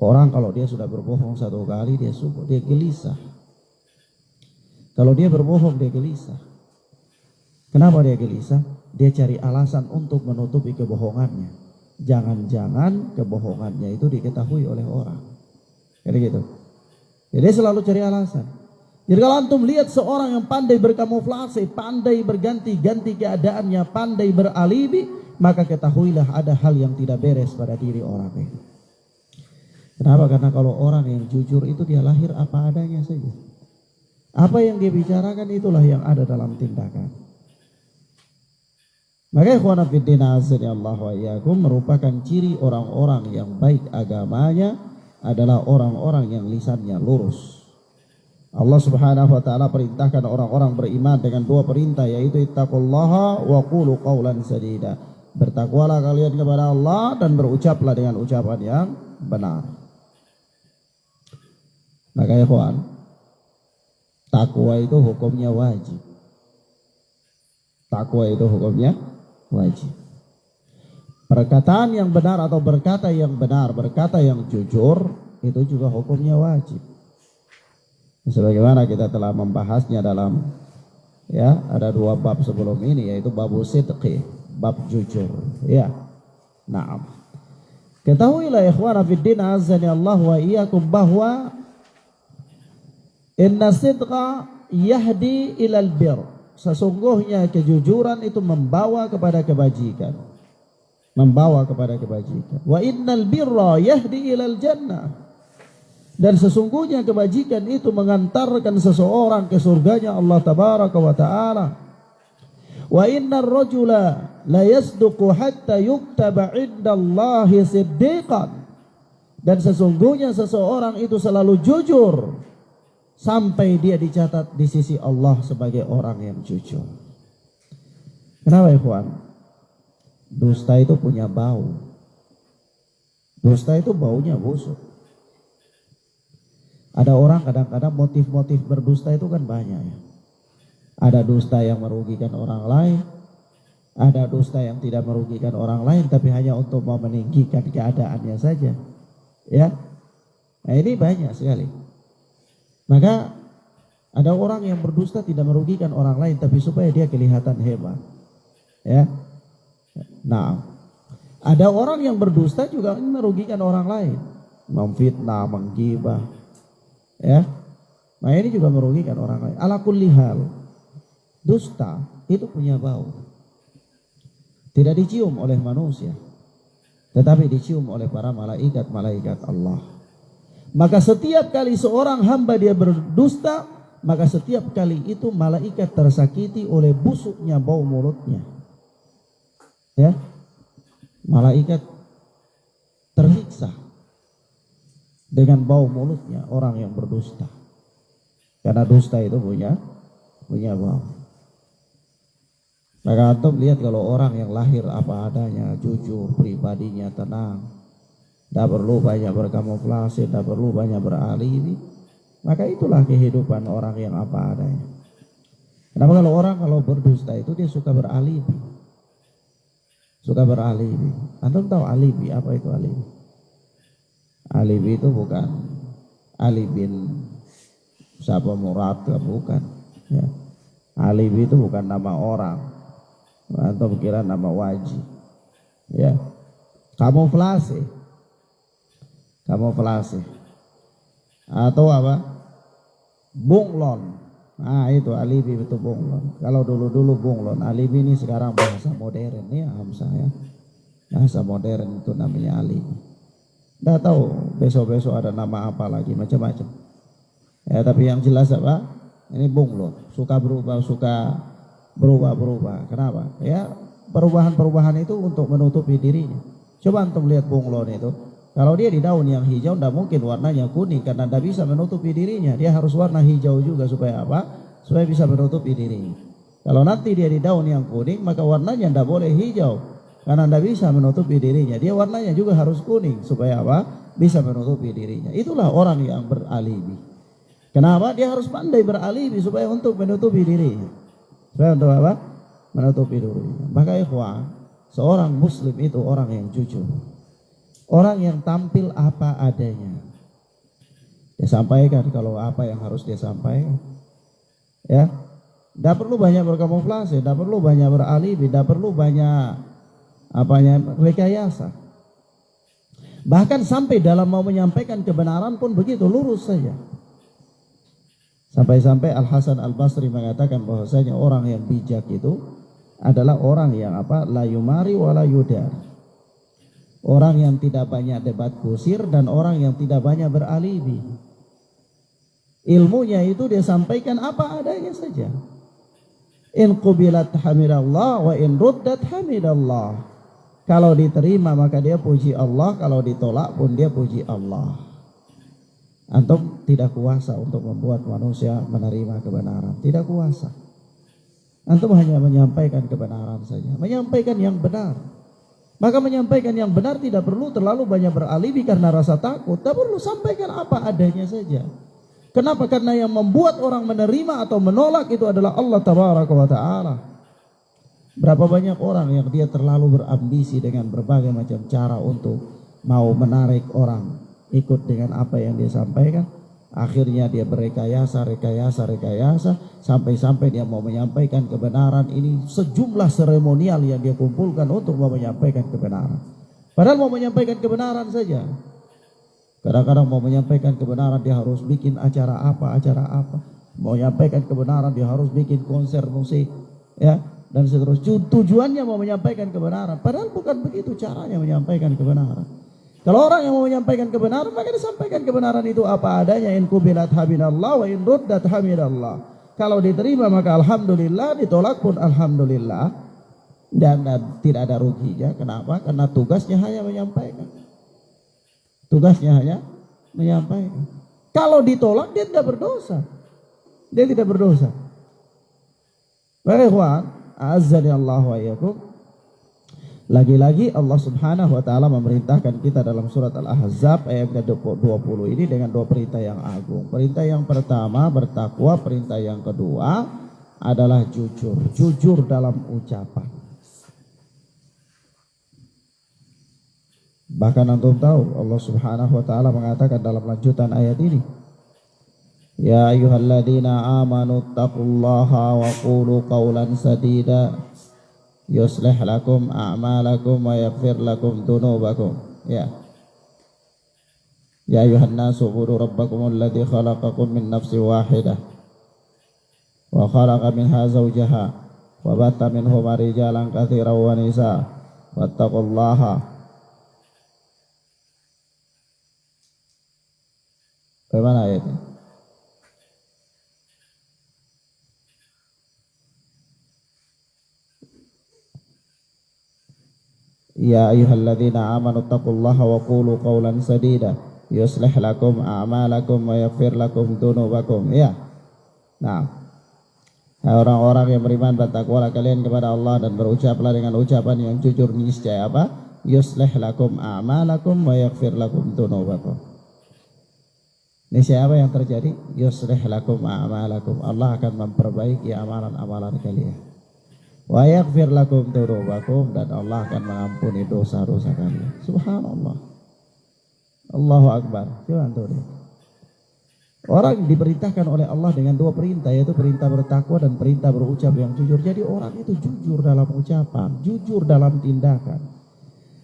Orang kalau dia sudah berbohong satu kali dia subuh, dia gelisah. Kalau dia berbohong dia gelisah. Kenapa dia gelisah? Dia cari alasan untuk menutupi kebohongannya. Jangan-jangan kebohongannya itu diketahui oleh orang. Jadi gitu. Jadi selalu cari alasan. Jadi kalau antum lihat seorang yang pandai berkamuflase, pandai berganti-ganti keadaannya, pandai beralibi, maka ketahuilah ada hal yang tidak beres pada diri orang itu. Kenapa? Karena kalau orang yang jujur itu dia lahir apa adanya saja. Apa yang dia bicarakan itulah yang ada dalam tindakan. Maka ikhwana fiddina azani Allah wa iyyakum, merupakan ciri orang-orang yang baik agamanya adalah orang-orang yang lisannya lurus. Allah Subhanahu wa taala perintahkan orang-orang beriman dengan dua perintah, yaitu ittaqullaha wa qulu qawlan sadida. Bertakwalah kalian kepada Allah dan berucaplah dengan ucapan yang benar. Maka ikhwan, takwa itu hukumnya wajib. Takwa itu hukumnya wajib. Perkataan yang benar atau berkata yang benar, berkata yang jujur, itu juga hukumnya wajib. Sebagaimana kita telah membahasnya dalam, ya, ada dua bab sebelum ini, yaitu babu sidqi, bab jujur, ya. Naam. Ketahuilah ikhwana fiddin azani Allah wa iyyakum bahwa inna sidqa yahdi ilal bir. Sesungguhnya kejujuran itu membawa kepada kebajikan. Membawa kepada kebajikan. Wa innal birra yahdi ilal jannah. Dan sesungguhnya kebajikan itu mengantarkan seseorang ke surganya Allah tabaraka wa ta'ala. Wa innar rajula la yasduqu hatta yuktaba indallahi siddiqan. Dan sesungguhnya seseorang itu selalu jujur sampai dia dicatat di sisi Allah sebagai orang yang jujur. Kenapa ikhwan? Dusta itu punya bau. Dusta itu baunya busuk. Ada orang kadang-kadang motif-motif berdusta itu kan banyak ya. Ada dusta yang merugikan orang lain, ada dusta yang tidak merugikan orang lain tapi hanya untuk mau meninggikan keadaannya saja. Ya. Nah, ini banyak sekali. Maka ada orang yang berdusta tidak merugikan orang lain tapi supaya dia kelihatan hebat. Ya. Nah, ada orang yang berdusta juga merugikan orang lain, memfitnah, menggibah. Ya. Nah, ini juga merugikan orang lain. Ala kulli hal, dusta itu punya bau. Tidak dicium oleh manusia, tetapi dicium oleh para malaikat-malaikat Allah. Maka setiap kali seorang hamba dia berdusta, maka setiap kali itu malaikat tersakiti oleh busuknya bau mulutnya. Ya. Malaikat tersiksa dengan bau mulutnya orang yang berdusta. Karena dusta itu punya bau. Maka antum lihat kalau orang yang lahir apa adanya, jujur, pribadinya tenang, tidak perlu banyak berkamuflase, tidak perlu banyak beralibi, maka itulah kehidupan orang yang apa adanya. Kenapa kalau orang kalau berdusta itu dia suka beralibi? Suka beralibi. Antum tahu alibi? Apa itu alibi? Alibi itu bukan Ali bin siapa Murad, bukan. Ya. Alibi itu bukan nama orang. Antum kira nama wajib. Ya. Kamuflase. Kamuflase. Atau apa? bunglon. Nah itu alibi itu bunglon. Kalau dulu-dulu bunglon, alibi ini sekarang bahasa modern ya Hamzah ya. Bahasa modern itu namanya alibi. Nggak tahu besok-besok ada nama apa lagi macam-macam. Ya tapi yang jelas apa? Ini bunglon, suka berubah. Kenapa? Ya perubahan-perubahan itu untuk menutupi dirinya. Coba antum lihat bunglon itu. Kalau dia di daun yang hijau, tidak mungkin warnanya kuning karena tidak bisa menutupi dirinya. Dia harus warna hijau juga supaya apa? Supaya bisa menutupi dirinya. Kalau nanti dia di daun yang kuning, maka warnanya tidak boleh hijau karena tidak bisa menutupi dirinya. Dia warnanya juga harus kuning supaya apa? Bisa menutupi dirinya. Itulah orang yang beralibi. Kenapa? Dia harus pandai beralibi supaya untuk menutupi dirinya. Supaya untuk apa? Menutupi dirinya. Maka ikhwah, seorang muslim itu orang yang jujur. Orang yang tampil apa adanya. Dia sampaikan kalau apa yang harus dia sampaikan. Ya, tidak perlu banyak berkamuflase, tidak perlu banyak beralibi, tidak perlu banyak rekayasa. Bahkan sampai dalam mau menyampaikan kebenaran pun begitu, lurus saja. Sampai-sampai Al Hasan Al Basri mengatakan bahwasanya orang yang bijak itu adalah orang yang apa? La yumari wa la yudar. Orang yang tidak banyak debat kusir dan orang yang tidak banyak beralibi. Ilmunya itu dia sampaikan apa adanya saja. In qubilat hamidallah wa in ruddat hamidallah. Kalau diterima maka dia puji Allah, kalau ditolak pun dia puji Allah. Antum tidak kuasa untuk membuat manusia menerima kebenaran, tidak kuasa. Antum hanya menyampaikan kebenaran saja, menyampaikan yang benar. Maka menyampaikan yang benar tidak perlu terlalu banyak beralibi karena rasa takut. Tak perlu, sampaikan apa adanya saja. Kenapa? Karena yang membuat orang menerima atau menolak itu adalah Allah Tabaraka wa Ta'ala. Berapa banyak orang yang dia terlalu berambisi dengan berbagai macam cara untuk mau menarik orang ikut dengan apa yang dia sampaikan. Akhirnya dia rekayasa sampai-sampai dia mau menyampaikan kebenaran. Ini sejumlah seremonial yang dia kumpulkan untuk mau menyampaikan kebenaran. Padahal mau menyampaikan kebenaran saja. Kadang-kadang mau menyampaikan kebenaran dia harus bikin acara apa. Mau menyampaikan kebenaran dia harus bikin konser musik, ya, dan seterusnya. Tujuannya mau menyampaikan kebenaran. Padahal bukan begitu caranya menyampaikan kebenaran. Kalau orang yang mau menyampaikan kebenaran, maka disampaikan kebenaran itu apa adanya. In qubilat hamidallah wa in ruddat hamidallah. Kalau diterima maka alhamdulillah, ditolak pun alhamdulillah. Dan tidak ada ruginya. Kenapa? Karena tugasnya hanya menyampaikan. Tugasnya hanya menyampaikan. Kalau ditolak dia tidak berdosa. Dia tidak berdosa. Baik ikhwan, azzani Allah wa iyyakum. Lagi-lagi Allah Subhanahu wa Ta'ala memerintahkan kita dalam surat Al-Ahzab ayat ke-20 ini dengan dua perintah yang agung. Perintah yang pertama bertakwa, perintah yang kedua adalah jujur. Jujur dalam ucapan. Bahkan antum tahu Allah Subhanahu wa Ta'ala mengatakan dalam lanjutan ayat ini, ya ayyuhalladzina amanu taqullaha wa qulu qawlan sadida yuslih lakum a'malakum wa yaghfir lakum dhunubakum. Ya ayuhan nasu ubudu rabbakum alladhi khalaqakum min nafsin wahidah wa khalaqa minha zawjaha wa batta minhuma rijalan katsiran wa nisaa wattaqullaha. Bagaimana ayatnya? Ya ayyuhalladzina amanu taqullaha wa qulu qawlan sadida yuslih lakum a'malakum wa yaghfir lakum dzunubakum. Ya. Nah, orang-orang yang beriman, bertakwalah kalian kepada Allah dan berucaplah dengan ucapan yang jujur, niscaya apa? Yuslih lakum a'malakum wa yaghfir lakum dzunubakum. Niscaya apa yang terjadi? Yuslih lakum a'malakum. Allah akan memperbaiki amalan-amalan kalian. Wa yaghfir lakum dzunubakum, dan Allah akan mengampuni dosa-dosa kalian. Subhanallah. Allahu Akbar. Coba tuh. Orang diperintahkan oleh Allah dengan dua perintah, yaitu perintah bertakwa dan perintah berucap yang jujur. Jadi orang itu jujur dalam ucapan, jujur dalam tindakan.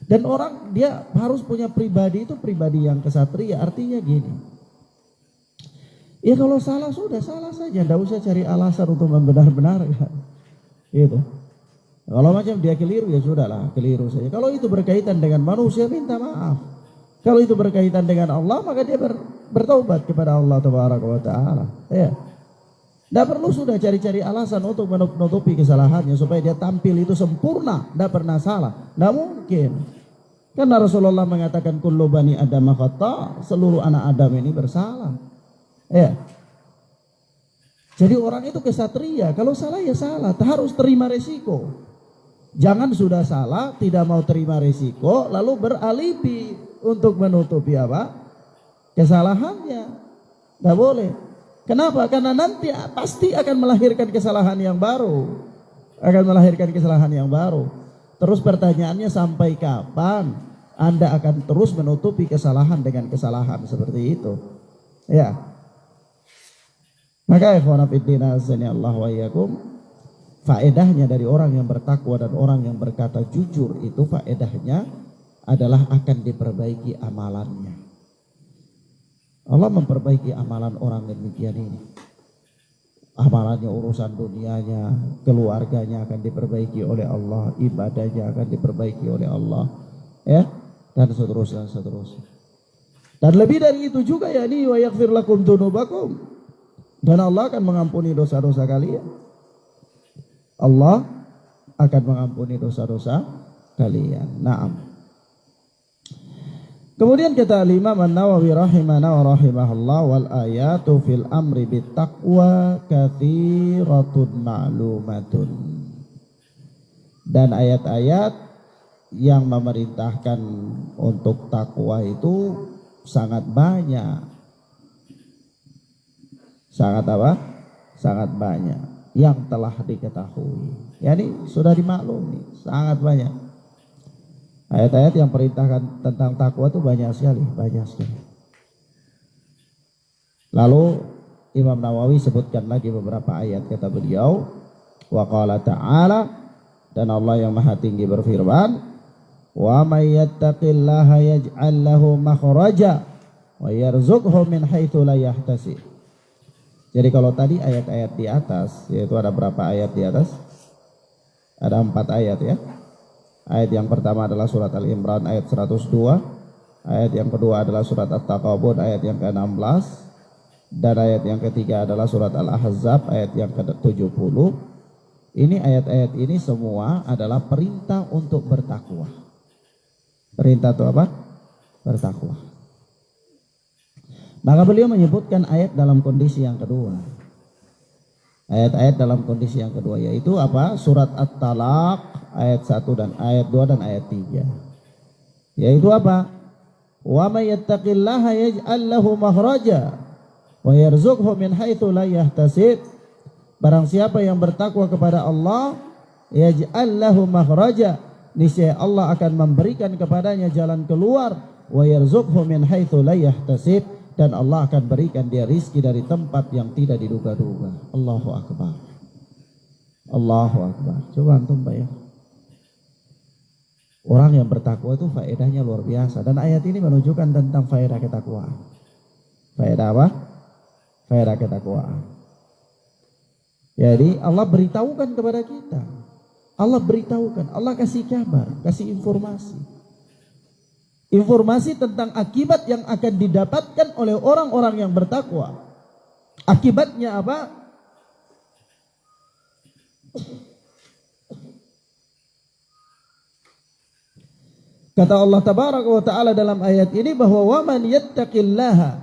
Dan orang dia harus punya pribadi itu pribadi yang kesatria. Artinya gini, Ya kalau salah sudah salah saja, tidak usah cari alasan untuk membenar-benarkan. Gitu. Kalau macam dia keliru ya sudahlah, keliru saja. Kalau itu berkaitan dengan manusia minta maaf. Kalau itu berkaitan dengan Allah maka dia bertaubat kepada Allah Tabaraka wa Ta'ala. Ya. Tidak perlu sudah cari-cari alasan untuk menutupi kesalahannya supaya dia tampil itu sempurna, tidak pernah salah. Tidak mungkin. Karena Rasulullah mengatakan kullu bani Adam khata, seluruh anak Adam ini bersalah. Ya. Jadi orang itu kesatria, kalau salah ya salah, harus terima resiko. Jangan sudah salah, tidak mau terima resiko, lalu beralibi untuk menutupi apa? Kesalahannya. Tidak boleh. Kenapa? Karena nanti pasti akan melahirkan kesalahan yang baru. Akan melahirkan kesalahan yang baru. Terus pertanyaannya sampai kapan Anda akan terus menutupi kesalahan dengan kesalahan seperti itu? Ya. Maka ikhwan fillah Allah wa iyyakum, faedahnya dari orang yang bertakwa dan orang yang berkata jujur itu faedahnya adalah akan diperbaiki amalannya. Allah memperbaiki amalan orang demikian ini. Amalannya, urusan dunianya, keluarganya akan diperbaiki oleh Allah, ibadahnya akan diperbaiki oleh Allah, ya, dan seterusnya. Dan lebih dari itu juga yakni wa yaghfir lakum dzunubakum. Dan Allah akan mengampuni dosa-dosa kalian. Allah akan mengampuni dosa-dosa kalian. Naam. Kemudian kata Imam An-Nawawi rahimana wa rahimahullah, wal ayatu fil amri bittaqwa katsiratun ma'lumatun. Dan ayat-ayat yang memerintahkan untuk takwa itu sangat banyak. Sangat apa? Sangat banyak yang telah diketahui. Yani sudah dimaklumi, sangat banyak. Ayat-ayat yang perintahkan tentang takwa itu banyak sekali. Lalu Imam Nawawi sebutkan lagi beberapa ayat, kata beliau, wa qala ta'ala, dan Allah yang maha tinggi berfirman, wa may yattaqillaha yaj'al lahu makhraja wa yarzuqhu min haitsu la yahtasib. Jadi kalau tadi ayat-ayat di atas, yaitu ada berapa ayat di atas? Ada 4 ayat ya. Ayat yang pertama adalah surat Al-Imran ayat 102. Ayat yang kedua adalah surat At-Taqabun ayat yang ke-16. Dan ayat yang ketiga adalah surat Al-Ahzab ayat yang ke-70. Ini ayat-ayat ini semua adalah perintah untuk bertakwa. Perintah itu apa? Bertakwa. Maka beliau menyebutkan ayat dalam kondisi yang kedua. Ayat-ayat dalam kondisi yang kedua yaitu apa? Surat At-Talaq ayat 1 dan ayat 2 dan ayat 3. Yaitu apa? Wa may yattaqillaha yaj'al lahu makhraja wa yarzuqhu min haitsu la yahtasib. Barang siapa yang bertakwa kepada Allah, yaj'al lahu makhraja, niscaya Allah akan memberikan kepadanya jalan keluar, wa yarzuqhu min haitsu la yahtasib, dan Allah akan berikan dia rizki dari tempat yang tidak diduga-duga. Allahu Akbar. Allahu Akbar. Coba antum bayang. Orang yang bertakwa itu faedahnya luar biasa. Dan ayat ini menunjukkan tentang faedah ketakwaan. Faedah apa? Faedah ketakwaan. Jadi Allah beritahukan kepada kita. Allah beritahukan. Allah kasih kabar, kasih informasi. Informasi tentang akibat yang akan didapatkan oleh orang-orang yang bertakwa. Akibatnya apa? Kata Allah Tabaraka wa Ta'ala dalam ayat ini bahwa wa man yattaqillaha,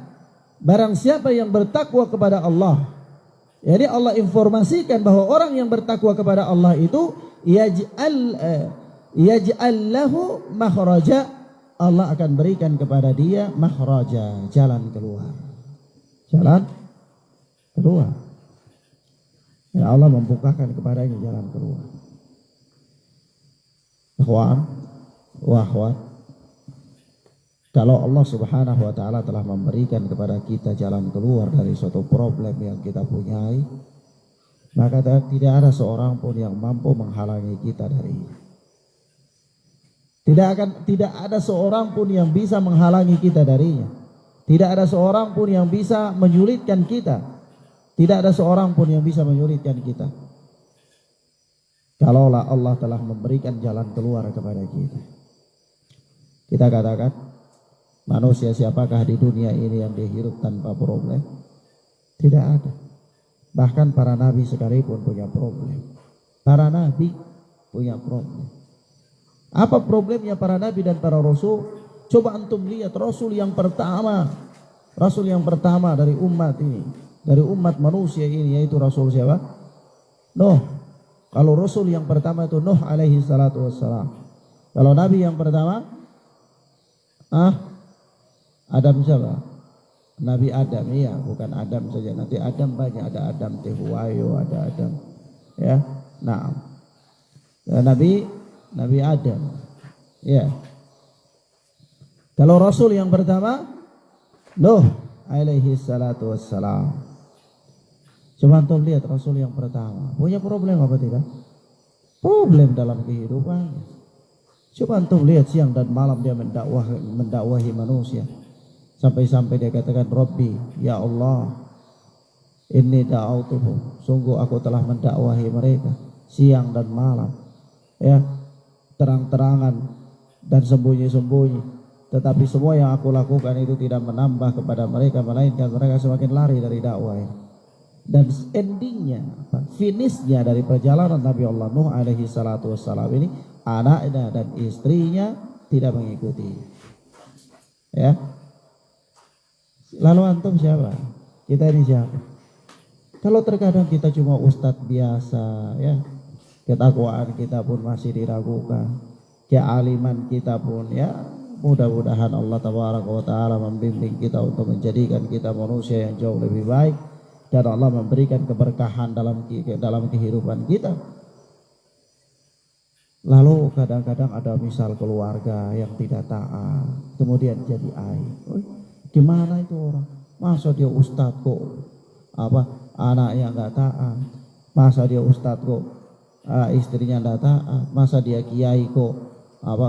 barang siapa yang bertakwa kepada Allah. Jadi Allah informasikan bahwa orang yang bertakwa kepada Allah itu yaj'al lahu makhraja, Allah akan berikan kepada dia makhraja, jalan keluar. Jalan keluar. Ya Allah membukakan kepadanya jalan keluar. Ikhwan wa akhwat, kalau Allah Subhanahu wa Ta'ala telah memberikan kepada kita jalan keluar dari suatu problem yang kita punyai, maka tidak ada seorang pun yang mampu menghalangi kita dari Tidak ada seorang pun yang bisa menghalangi kita darinya. Tidak ada seorang pun yang bisa menyulitkan kita. Tidak ada seorang pun yang bisa menyulitkan kita. Kalaulah Allah telah memberikan jalan keluar kepada kita. Kita katakan, manusia siapakah di dunia ini yang dihirup tanpa problem? Tidak ada. Bahkan para nabi sekalipun punya problem. Para nabi punya problem. Apa problemnya para nabi dan para rasul? Coba antum lihat rasul yang pertama dari umat ini, dari umat manusia ini, yaitu rasul siapa? Nuh. Kalau rasul yang pertama itu Nuh alaihi salatu wassalam. Kalau nabi yang pertama Adam siapa? Nabi Adam, iya, bukan Adam saja. Nanti Adam banyak, ada Adam Tehuwayo, ada Adam, ya. Nah, Nabi Adam, ya. Kalau Rasul yang pertama, Nuh alaihi salatu wassalam. Coba antum lihat Rasul yang pertama, punya problem apa tidak? Problem dalam kehidupan. Coba antum lihat siang dan malam dia mendakwahi manusia. Sampai-sampai dia katakan, Rabbi, ya Allah, inni da'autuhum, sungguh aku telah mendakwahi mereka siang dan malam, ya, terang-terangan dan sembunyi-sembunyi, tetapi semua yang aku lakukan itu tidak menambah kepada mereka, melainkan mereka semakin lari dari dakwah. Dan endingnya, finishnya dari perjalanan Nabi Allah Nuh alaihi salatu wassalam ini, anaknya dan istrinya tidak mengikuti, ya. Lalu antum siapa? Kita ini siapa? Kalau terkadang kita cuma ustadz biasa, ya, ketakwaan kita pun masih diragukan, kealiman kita pun, ya, mudah-mudahan Allah tabaraka wa ta'ala membimbing kita untuk menjadikan kita manusia yang jauh lebih baik, dan Allah memberikan keberkahan dalam kehidupan kita. Lalu kadang-kadang ada misal keluarga yang tidak taat, kemudian jadi aib. Gimana itu orang? Masa dia ustadz kok anaknya nggak taat? Masa dia ustadz kok istrinya nggak taat? Masa dia kiai kok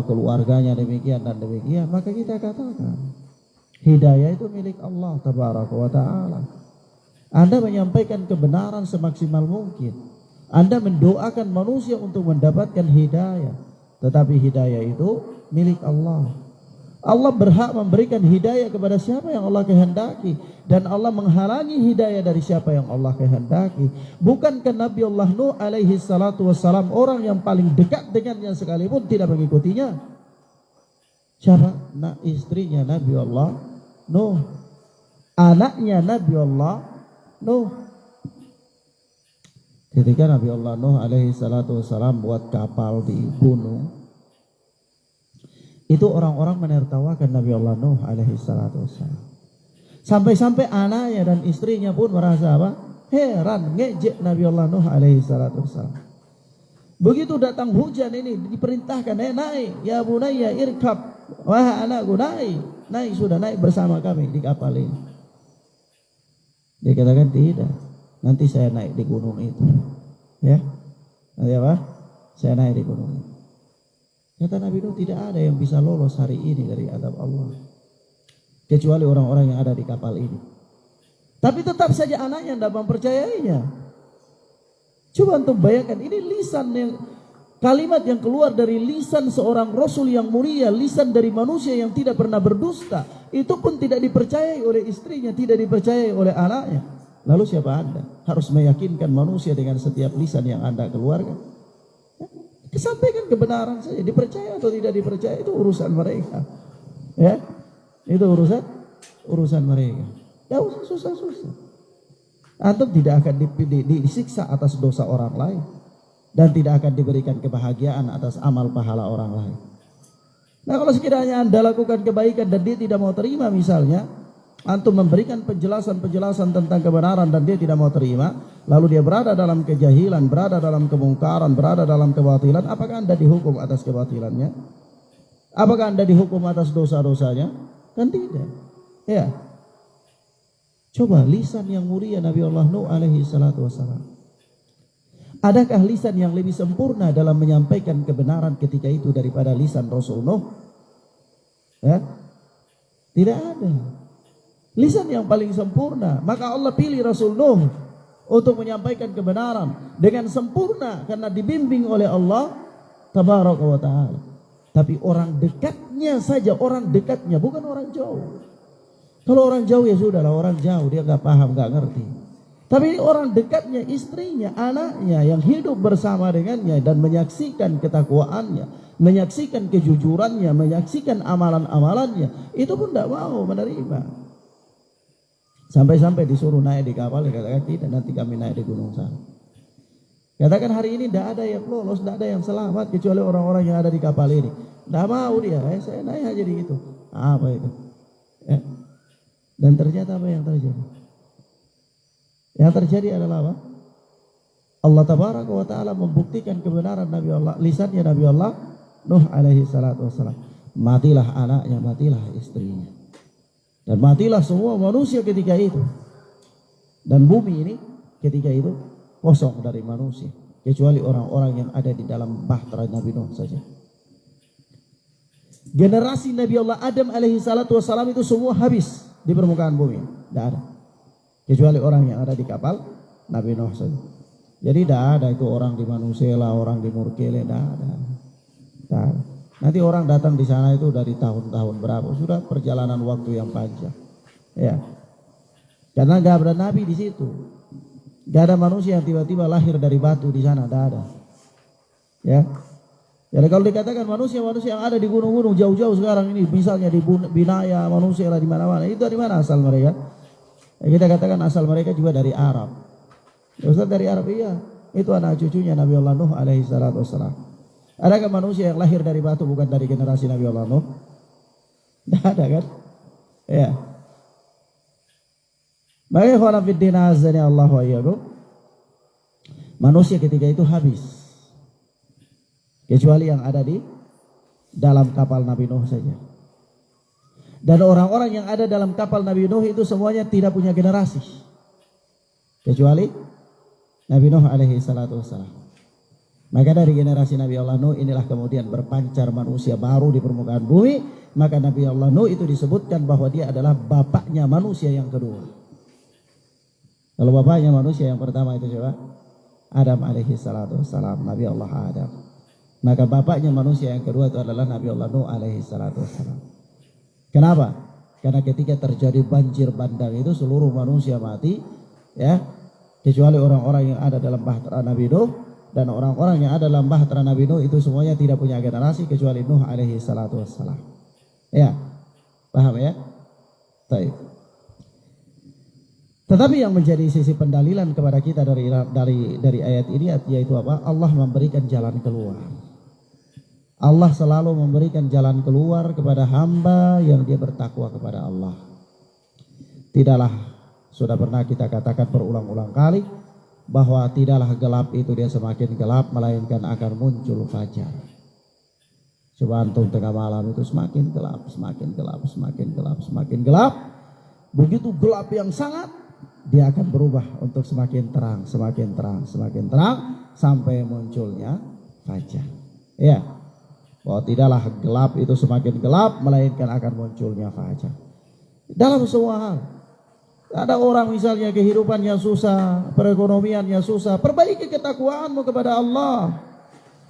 keluarganya demikian dan demikian? Maka kita katakan, hidayah itu milik Allah tabaraka wa ta'ala. Anda menyampaikan kebenaran semaksimal mungkin. Anda mendoakan manusia untuk mendapatkan hidayah, tetapi hidayah itu milik Allah. Allah berhak memberikan hidayah kepada siapa yang Allah kehendaki, dan Allah menghalangi hidayah dari siapa yang Allah kehendaki. Bukankah Nabi Allah Nuh alaihi salatu wassalam orang yang paling dekat dengannya sekalipun tidak mengikutinya? Siapa? Nah, istrinya Nabi Allah Nuh, anaknya Nabi Allah Nuh. Ketika Nabi Allah Nuh alaihi salatu wassalam buat kapal di gunung, itu orang-orang menertawakan Nabi Allah Nuh alaihi salatu wassalam. Sampai-sampai anaknya dan istrinya pun merasa heran, ngejek Nabi Allah Nuh alaihi salatu wassalam. Begitu datang hujan ini diperintahkan, naik, ya bunayya irkab, wahai anakku naik sudah naik bersama kami di kapal ini. Dia katakan tidak, nanti saya naik di gunung itu, ya, nanti saya naik di gunung itu. Kata Nabi Nuh, tidak ada yang bisa lolos hari ini dari azab Allah kecuali orang-orang yang ada di kapal ini. Tapi tetap saja anaknya tidak mempercayainya. Coba untuk bayangkan, ini lisan yang, kalimat yang keluar dari lisan seorang Rasul yang mulia, lisan dari manusia yang tidak pernah berdusta, itu pun tidak dipercayai oleh istrinya, tidak dipercayai oleh anaknya. Lalu siapa Anda? Harus meyakinkan manusia dengan setiap lisan yang Anda keluarkan. Sampaikan kebenaran saja, dipercaya atau tidak dipercaya itu urusan mereka, ya, itu urusan mereka. Tidak usah susah-susah. Antum tidak akan disiksa atas dosa orang lain, dan tidak akan diberikan kebahagiaan atas amal pahala orang lain. Nah, kalau sekiranya Anda lakukan kebaikan dan dia tidak mau terima, misalnya antum memberikan penjelasan tentang kebenaran dan dia tidak mau terima, lalu dia berada dalam kejahilan, berada dalam kemungkaran, berada dalam kebatilan, apakah Anda dihukum atas kebatilannya? Apakah Anda dihukum atas dosa-dosanya? Kan tidak. Ya. Coba lisan yang mulia Nabi Allah Nuh alaihi salatu wassalam. Adakah lisan yang lebih sempurna dalam menyampaikan kebenaran ketika itu daripada lisan Rasul Nuh? Ya? Tidak ada. Lisan yang paling sempurna. Maka Allah pilih Rasul Nuh untuk menyampaikan kebenaran dengan sempurna karena dibimbing oleh Allah Tabaraka wa Ta'ala. Tapi orang dekatnya saja, orang dekatnya, bukan orang jauh. Kalau orang jauh ya sudahlah, orang jauh dia nggak paham, nggak ngerti. Tapi ini orang dekatnya, istrinya, anaknya yang hidup bersama dengannya dan menyaksikan ketakwaannya, menyaksikan kejujurannya, menyaksikan amalan-amalannya, itu pun tidak mau menerima. Sampai-sampai disuruh naik di kapal, dia katakan tidak, nanti kami naik di gunung sana. Katakan hari ini tidak ada yang lolos, tidak ada yang selamat kecuali orang-orang yang ada di kapal ini. Tidak mau dia, saya naik aja di itu. Apa itu? Dan ternyata apa yang terjadi? Yang terjadi adalah apa? Allah Tabaraka wa Ta'ala membuktikan kebenaran Nabi Allah, lisannya Nabi Allah Nuh alaihi salatu wassalam. Matilah anaknya, matilah istrinya. Dan matilah semua manusia ketika itu. Dan bumi ini ketika itu kosong dari manusia. Kecuali orang-orang yang ada di dalam bahtera Nabi Nuh saja. Generasi Nabi Allah Adam alaihi salatu wassalam itu semua habis di permukaan bumi. Tidak ada. Kecuali orang yang ada di kapal Nabi Nuh saja. Jadi tidak ada itu orang di Manusela, orang di Murkele, tidak ada. Tidak ada. Nanti orang datang di sana itu dari tahun-tahun berapa, sudah perjalanan waktu yang panjang, ya. Karena nggak ada nabi di situ, nggak ada manusia yang tiba-tiba lahir dari batu di sana, tidak ada, ya. Jadi kalau dikatakan manusia-manusia yang ada di gunung-gunung jauh-jauh sekarang ini, misalnya di Binaya, manusia lah di mana-mana, itu dari mana asal mereka? Ya, kita katakan asal mereka juga dari Arab. Ya, Ustaz, dari Arab, iya, itu anak cucunya Nabi Allah Nuh alaihi salatu wassalam. Adakah manusia yang lahir dari batu bukan dari generasi Nabi Allah Nuh? Tidak ada kan? Ya. Baik, khawala fiddin azani Allah wa iyyakum. Manusia ketika itu habis. Kecuali yang ada di dalam kapal Nabi Nuh saja. Dan orang-orang yang ada dalam kapal Nabi Nuh itu semuanya tidak punya generasi. Kecuali Nabi Nuh alaihi salatu wassalam. Maka dari generasi Nabi Allah Nuh inilah kemudian berpancar manusia baru di permukaan bumi. Maka Nabi Allah Nuh itu disebutkan bahwa dia adalah bapaknya manusia yang kedua. Kalau bapaknya manusia yang pertama itu siapa? Adam alaihi salatu wassalam, Nabi Allah Adam. Maka bapaknya manusia yang kedua itu adalah Nabi Allah Nuh alaihi salatu wassalam. Kenapa? Karena ketika terjadi banjir bandang itu seluruh manusia mati, ya, kecuali orang-orang yang ada dalam bahtera Nabi Nuh. Dan orang-orang yang ada dalam bahtera Nabi Nuh itu semuanya tidak punya generasi kecuali Nuh alaihi salatu wassalam. Ya, paham ya? Baik. Tetapi yang menjadi sisi pendalilan kepada kita dari ayat ini yaitu apa? Allah memberikan jalan keluar. Allah selalu memberikan jalan keluar kepada hamba yang dia bertakwa kepada Allah. Tidaklah, sudah pernah kita katakan berulang-ulang kali, bahwa tidaklah gelap itu dia semakin gelap, melainkan akan muncul fajar. Coba antum tengah malam itu semakin gelap, semakin gelap, semakin gelap, semakin gelap. Begitu gelap yang sangat, dia akan berubah untuk semakin terang, semakin terang, semakin terang, sampai munculnya fajar. Ya, bahwa tidaklah gelap itu semakin gelap, melainkan akan munculnya fajar. Dalam semua hal. Ada orang misalnya kehidupannya susah, perekonomiannya susah, perbaiki ketakwaanmu kepada Allah.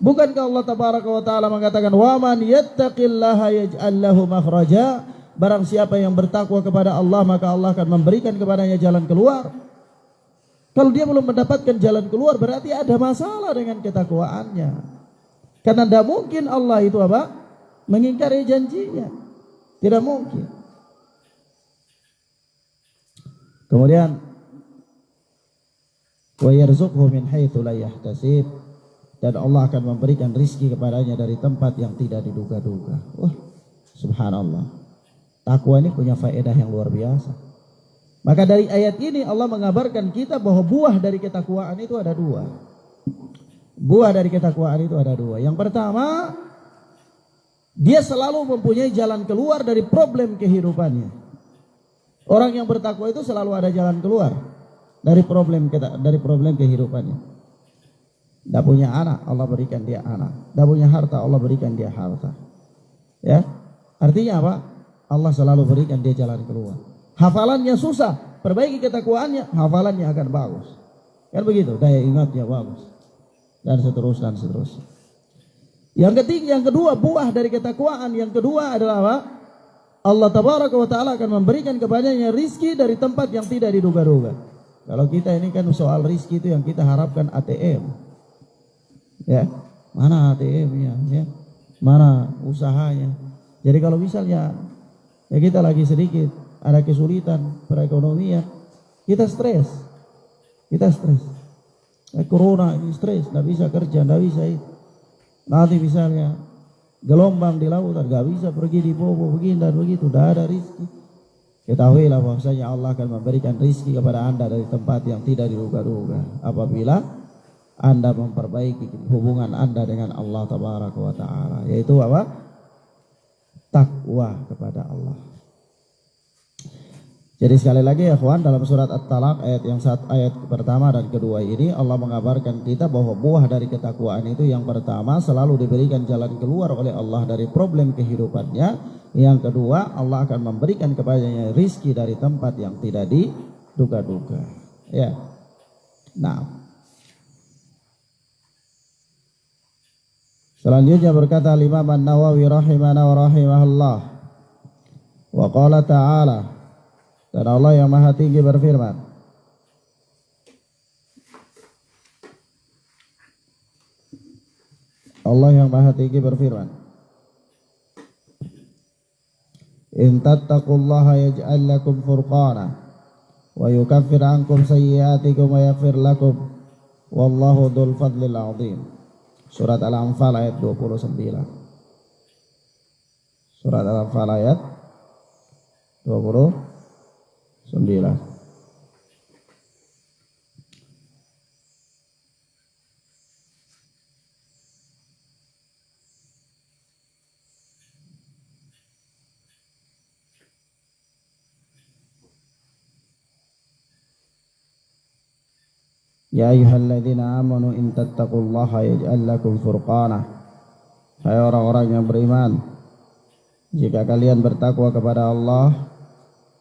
Bukankah Allah Tabaraka wa Ta'ala mengatakan, "Wa man yattaqillaha yaj'al lahu makhraja." Barang siapa yang bertakwa kepada Allah, maka Allah akan memberikan kepadanya jalan keluar. Kalau dia belum mendapatkan jalan keluar, berarti ada masalah dengan ketakwaannya. Karena tidak mungkin Allah itu apa? Mengingkari janjinya. Tidak mungkin. Kemudian wa yarzuqhu min haitsu la yahtasib, dan Allah akan memberikan rizki kepadanya dari tempat yang tidak diduga-duga. Wah, subhanallah. Takwa ini punya faedah yang luar biasa. Maka dari ayat ini Allah mengabarkan kita bahwa buah dari ketakwaan itu ada dua. Buah dari ketakwaan itu ada dua. Yang pertama, dia selalu mempunyai jalan keluar dari problem kehidupannya. Orang yang bertakwa itu selalu ada jalan keluar dari problem kehidupannya. Tidak punya anak, Allah berikan dia anak. Tidak punya harta, Allah berikan dia harta. Ya, artinya apa? Allah selalu berikan dia jalan keluar. Hafalannya susah, perbaiki ketakwaannya, hafalannya akan bagus. Kan begitu, daya ingatnya bagus. Dan seterusnya, dan seterusnya. Yang kedua, buah dari ketakwaan. Yang kedua adalah apa? Allah tabaraka wa ta'ala akan memberikan kepadanya rizki dari tempat yang tidak diduga-duga. Kalau kita ini kan soal rizki itu yang kita harapkan ATM. Ya, mana ATM-nya? Ya, mana usahanya? Jadi kalau misalnya ya kita lagi sedikit ada kesulitan perekonomian, kita stres. Corona ini stres, nggak bisa kerja, nggak bisa itu. Nanti misalnya gelombang di lautan, nggak bisa pergi di bobo begini dan begitu, tidak ada rizki. Ketahuilah bahwasanya Allah akan memberikan rizki kepada anda dari tempat yang tidak diduga-duga apabila anda memperbaiki hubungan anda dengan Allah tabaraka wa ta'ala, yaitu apa? Takwa kepada Allah. Jadi sekali lagi ya kawan, dalam surat At-Talaq ayat pertama dan kedua ini Allah mengabarkan kita bahwa buah dari ketakwaan itu yang pertama selalu diberikan jalan keluar oleh Allah dari problem kehidupannya. Yang kedua, Allah akan memberikan kepadanya rizki dari tempat yang tidak diduga-duga. Ya. Nah. Selanjutnya berkata Imam An-Nawawi rahimana wa rahimahullah. Wa qala ta'ala, dan Allah yang maha tinggi berfirman, Allah yang maha tinggi berfirman, in tattaqullaha yaj'al lakum furqana wa yukaffir ankum sayyi'atikum wa yaghfir lakum wallahu dzul fadlil 'adzim. Surat Al-Anfal ayat 29. Surat Al-Anfal ayat 29. Ya ayyuhalladzina amanu in tattaqullaha yaj'al lakum furqana. Hai orang-orang yang beriman, jika kalian bertakwa kepada Allah,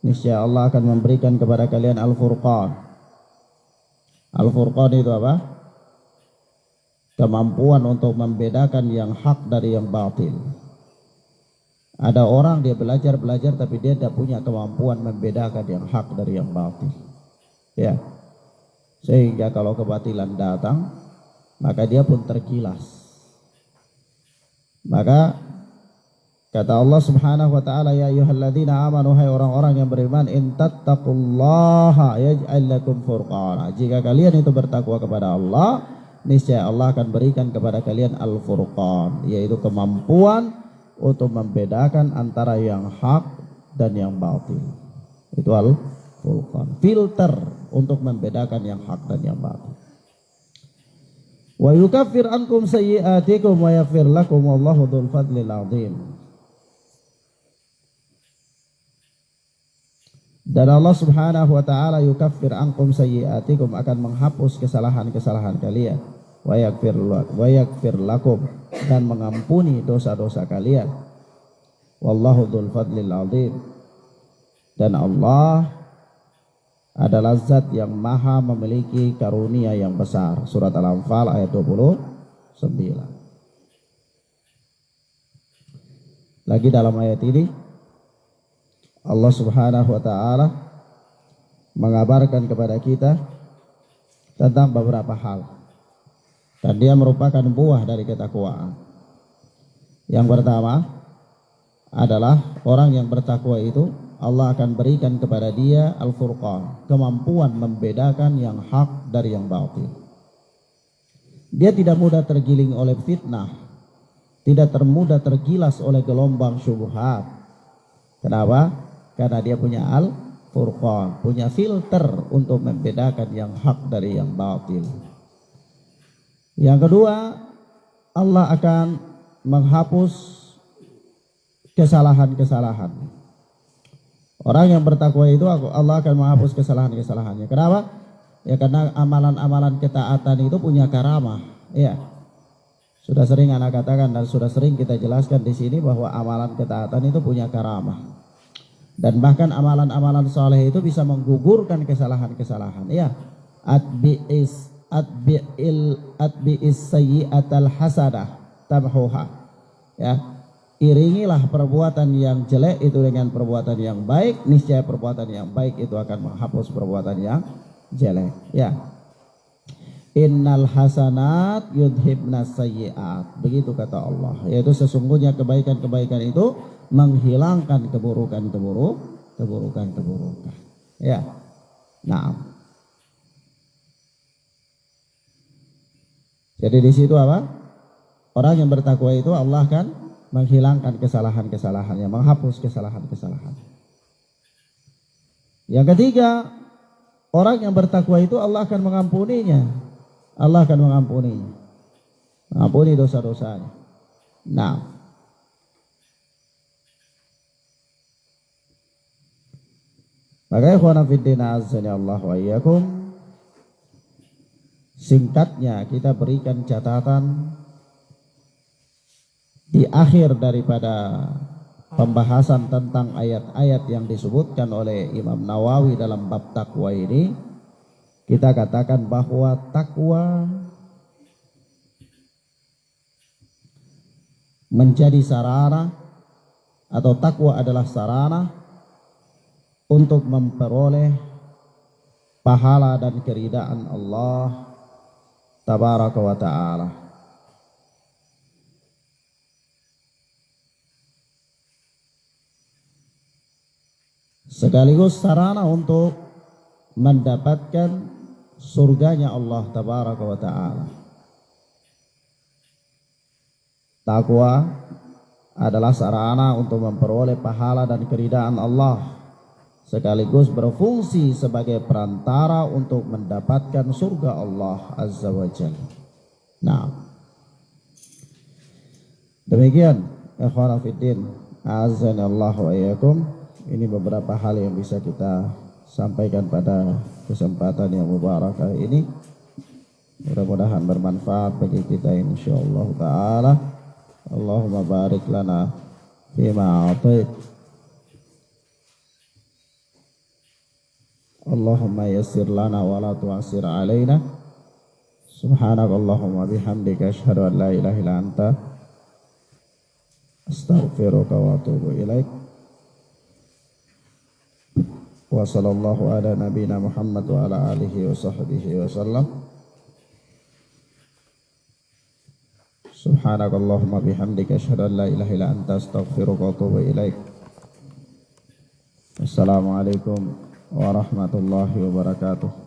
niscaya Allah akan memberikan kepada kalian Al-Furqan. Al-Furqan itu apa? Kemampuan untuk membedakan yang hak dari yang batil. Ada orang dia belajar tapi dia tidak punya kemampuan membedakan yang hak dari yang batil. Ya. Sehingga kalau kebatilan datang, maka dia pun tergilas. Maka kata Allah Subhanahu wa taala, ya ayyuhalladzina amanu, hai orang-orang yang beriman, in tattaqullaha yaj'al lakum furqana. Jika kalian itu bertakwa kepada Allah, niscaya Allah akan berikan kepada kalian al-furqan, yaitu kemampuan untuk membedakan antara yang hak dan yang batil. Itu al-furqan, filter untuk membedakan yang hak dan yang batil. Wa yukaffir ankum sayyi'atikum wa yaghfir lakum wallahu dzul fadlil 'adzim. Dan Allah Subhanahu wa taala yukaffir ankum sayyi'atikum, akan menghapus kesalahan-kesalahan kalian, wa yaghfir lakum, dan mengampuni dosa-dosa kalian. Wallahu dzul fadlil 'adzim. Dan Allah adalah zat yang maha memiliki karunia yang besar. Surat Al-Anfal ayat 29. Lagi dalam ayat ini Allah Subhanahu wa taala mengabarkan kepada kita tentang beberapa hal, dan dia merupakan buah dari ketakwaan. Yang pertama adalah orang yang bertakwa itu Allah akan berikan kepada dia al-furqan, kemampuan membedakan yang hak dari yang batil. Dia tidak mudah tergiling oleh fitnah, tidak termudah tergilas oleh gelombang syubhat. Kenapa? Karena dia punya al-furqan, punya filter untuk membedakan yang hak dari yang batil. Yang kedua, Allah akan menghapus kesalahan-kesalahan. Orang yang bertakwa itu Allah akan menghapus kesalahan-kesalahannya. Kenapa? Ya karena amalan-amalan ketaatan itu punya karamah. Ya, sudah sering anak katakan dan sudah sering kita jelaskan di sini bahwa amalan ketaatan itu punya karamah. Dan bahkan amalan-amalan soleh itu bisa menggugurkan kesalahan-kesalahan. Ya, atbi'is sayyi'atal hasanah tamhuha. Ya, iringilah perbuatan yang jelek itu dengan perbuatan yang baik, niscaya perbuatan yang baik itu akan menghapus perbuatan yang jelek. Ya. Innal hasanat yudhibnas sayyi'at. Begitu kata Allah. Yaitu sesungguhnya kebaikan-kebaikan itu menghilangkan keburukan. Ya. Nah. Jadi di situ apa? Orang yang bertakwa itu Allah akan menghilangkan kesalahan-kesalahannya, menghapus kesalahan-kesalahan. Yang ketiga, orang yang bertakwa itu Allah akan mengampuninya. Allah akan mengampuni dosa-dosanya. Nah, maka ikhwana fiddin azza Allah wa iyyakum, singkatnya kita berikan catatan di akhir daripada pembahasan tentang ayat-ayat yang disebutkan oleh Imam Nawawi dalam bab takwa ini. Kita katakan bahwa takwa menjadi sarana atau takwa adalah sarana untuk memperoleh pahala dan keridaan Allah tabaraka wa ta'ala. Sekaligus sarana untuk mendapatkan surganya Allah tabaraka wa ta'ala. Takwa adalah sarana untuk memperoleh pahala dan keridaan Allah, sekaligus berfungsi sebagai perantara untuk mendapatkan surga Allah azza wa jalla. Nah, demikian ikhwana fiddin azza Allah wa iyyakum, ini beberapa hal yang bisa kita sampaikan pada kesempatan yang mubarakah ini. Mudah-mudahan bermanfaat bagi kita insyaallah taala. Allahumma barik lana fima a'tait. Allahumma yassir lana wa la tu'assir alaina. Subhanakallahumma bihamdika asyhadu an la ilaha illa anta astaghfiruka wa atubu ilaik. Wa sallallahu ala nabiyina Muhammad wa ala alihi wa sahbihi wa sallam. Subhanakallahumma bihamdika asyhadu an la ilaha illa anta astaghfiruka wa atubu ilaik. Assalamualaikum warahmatullahi wabarakatuh.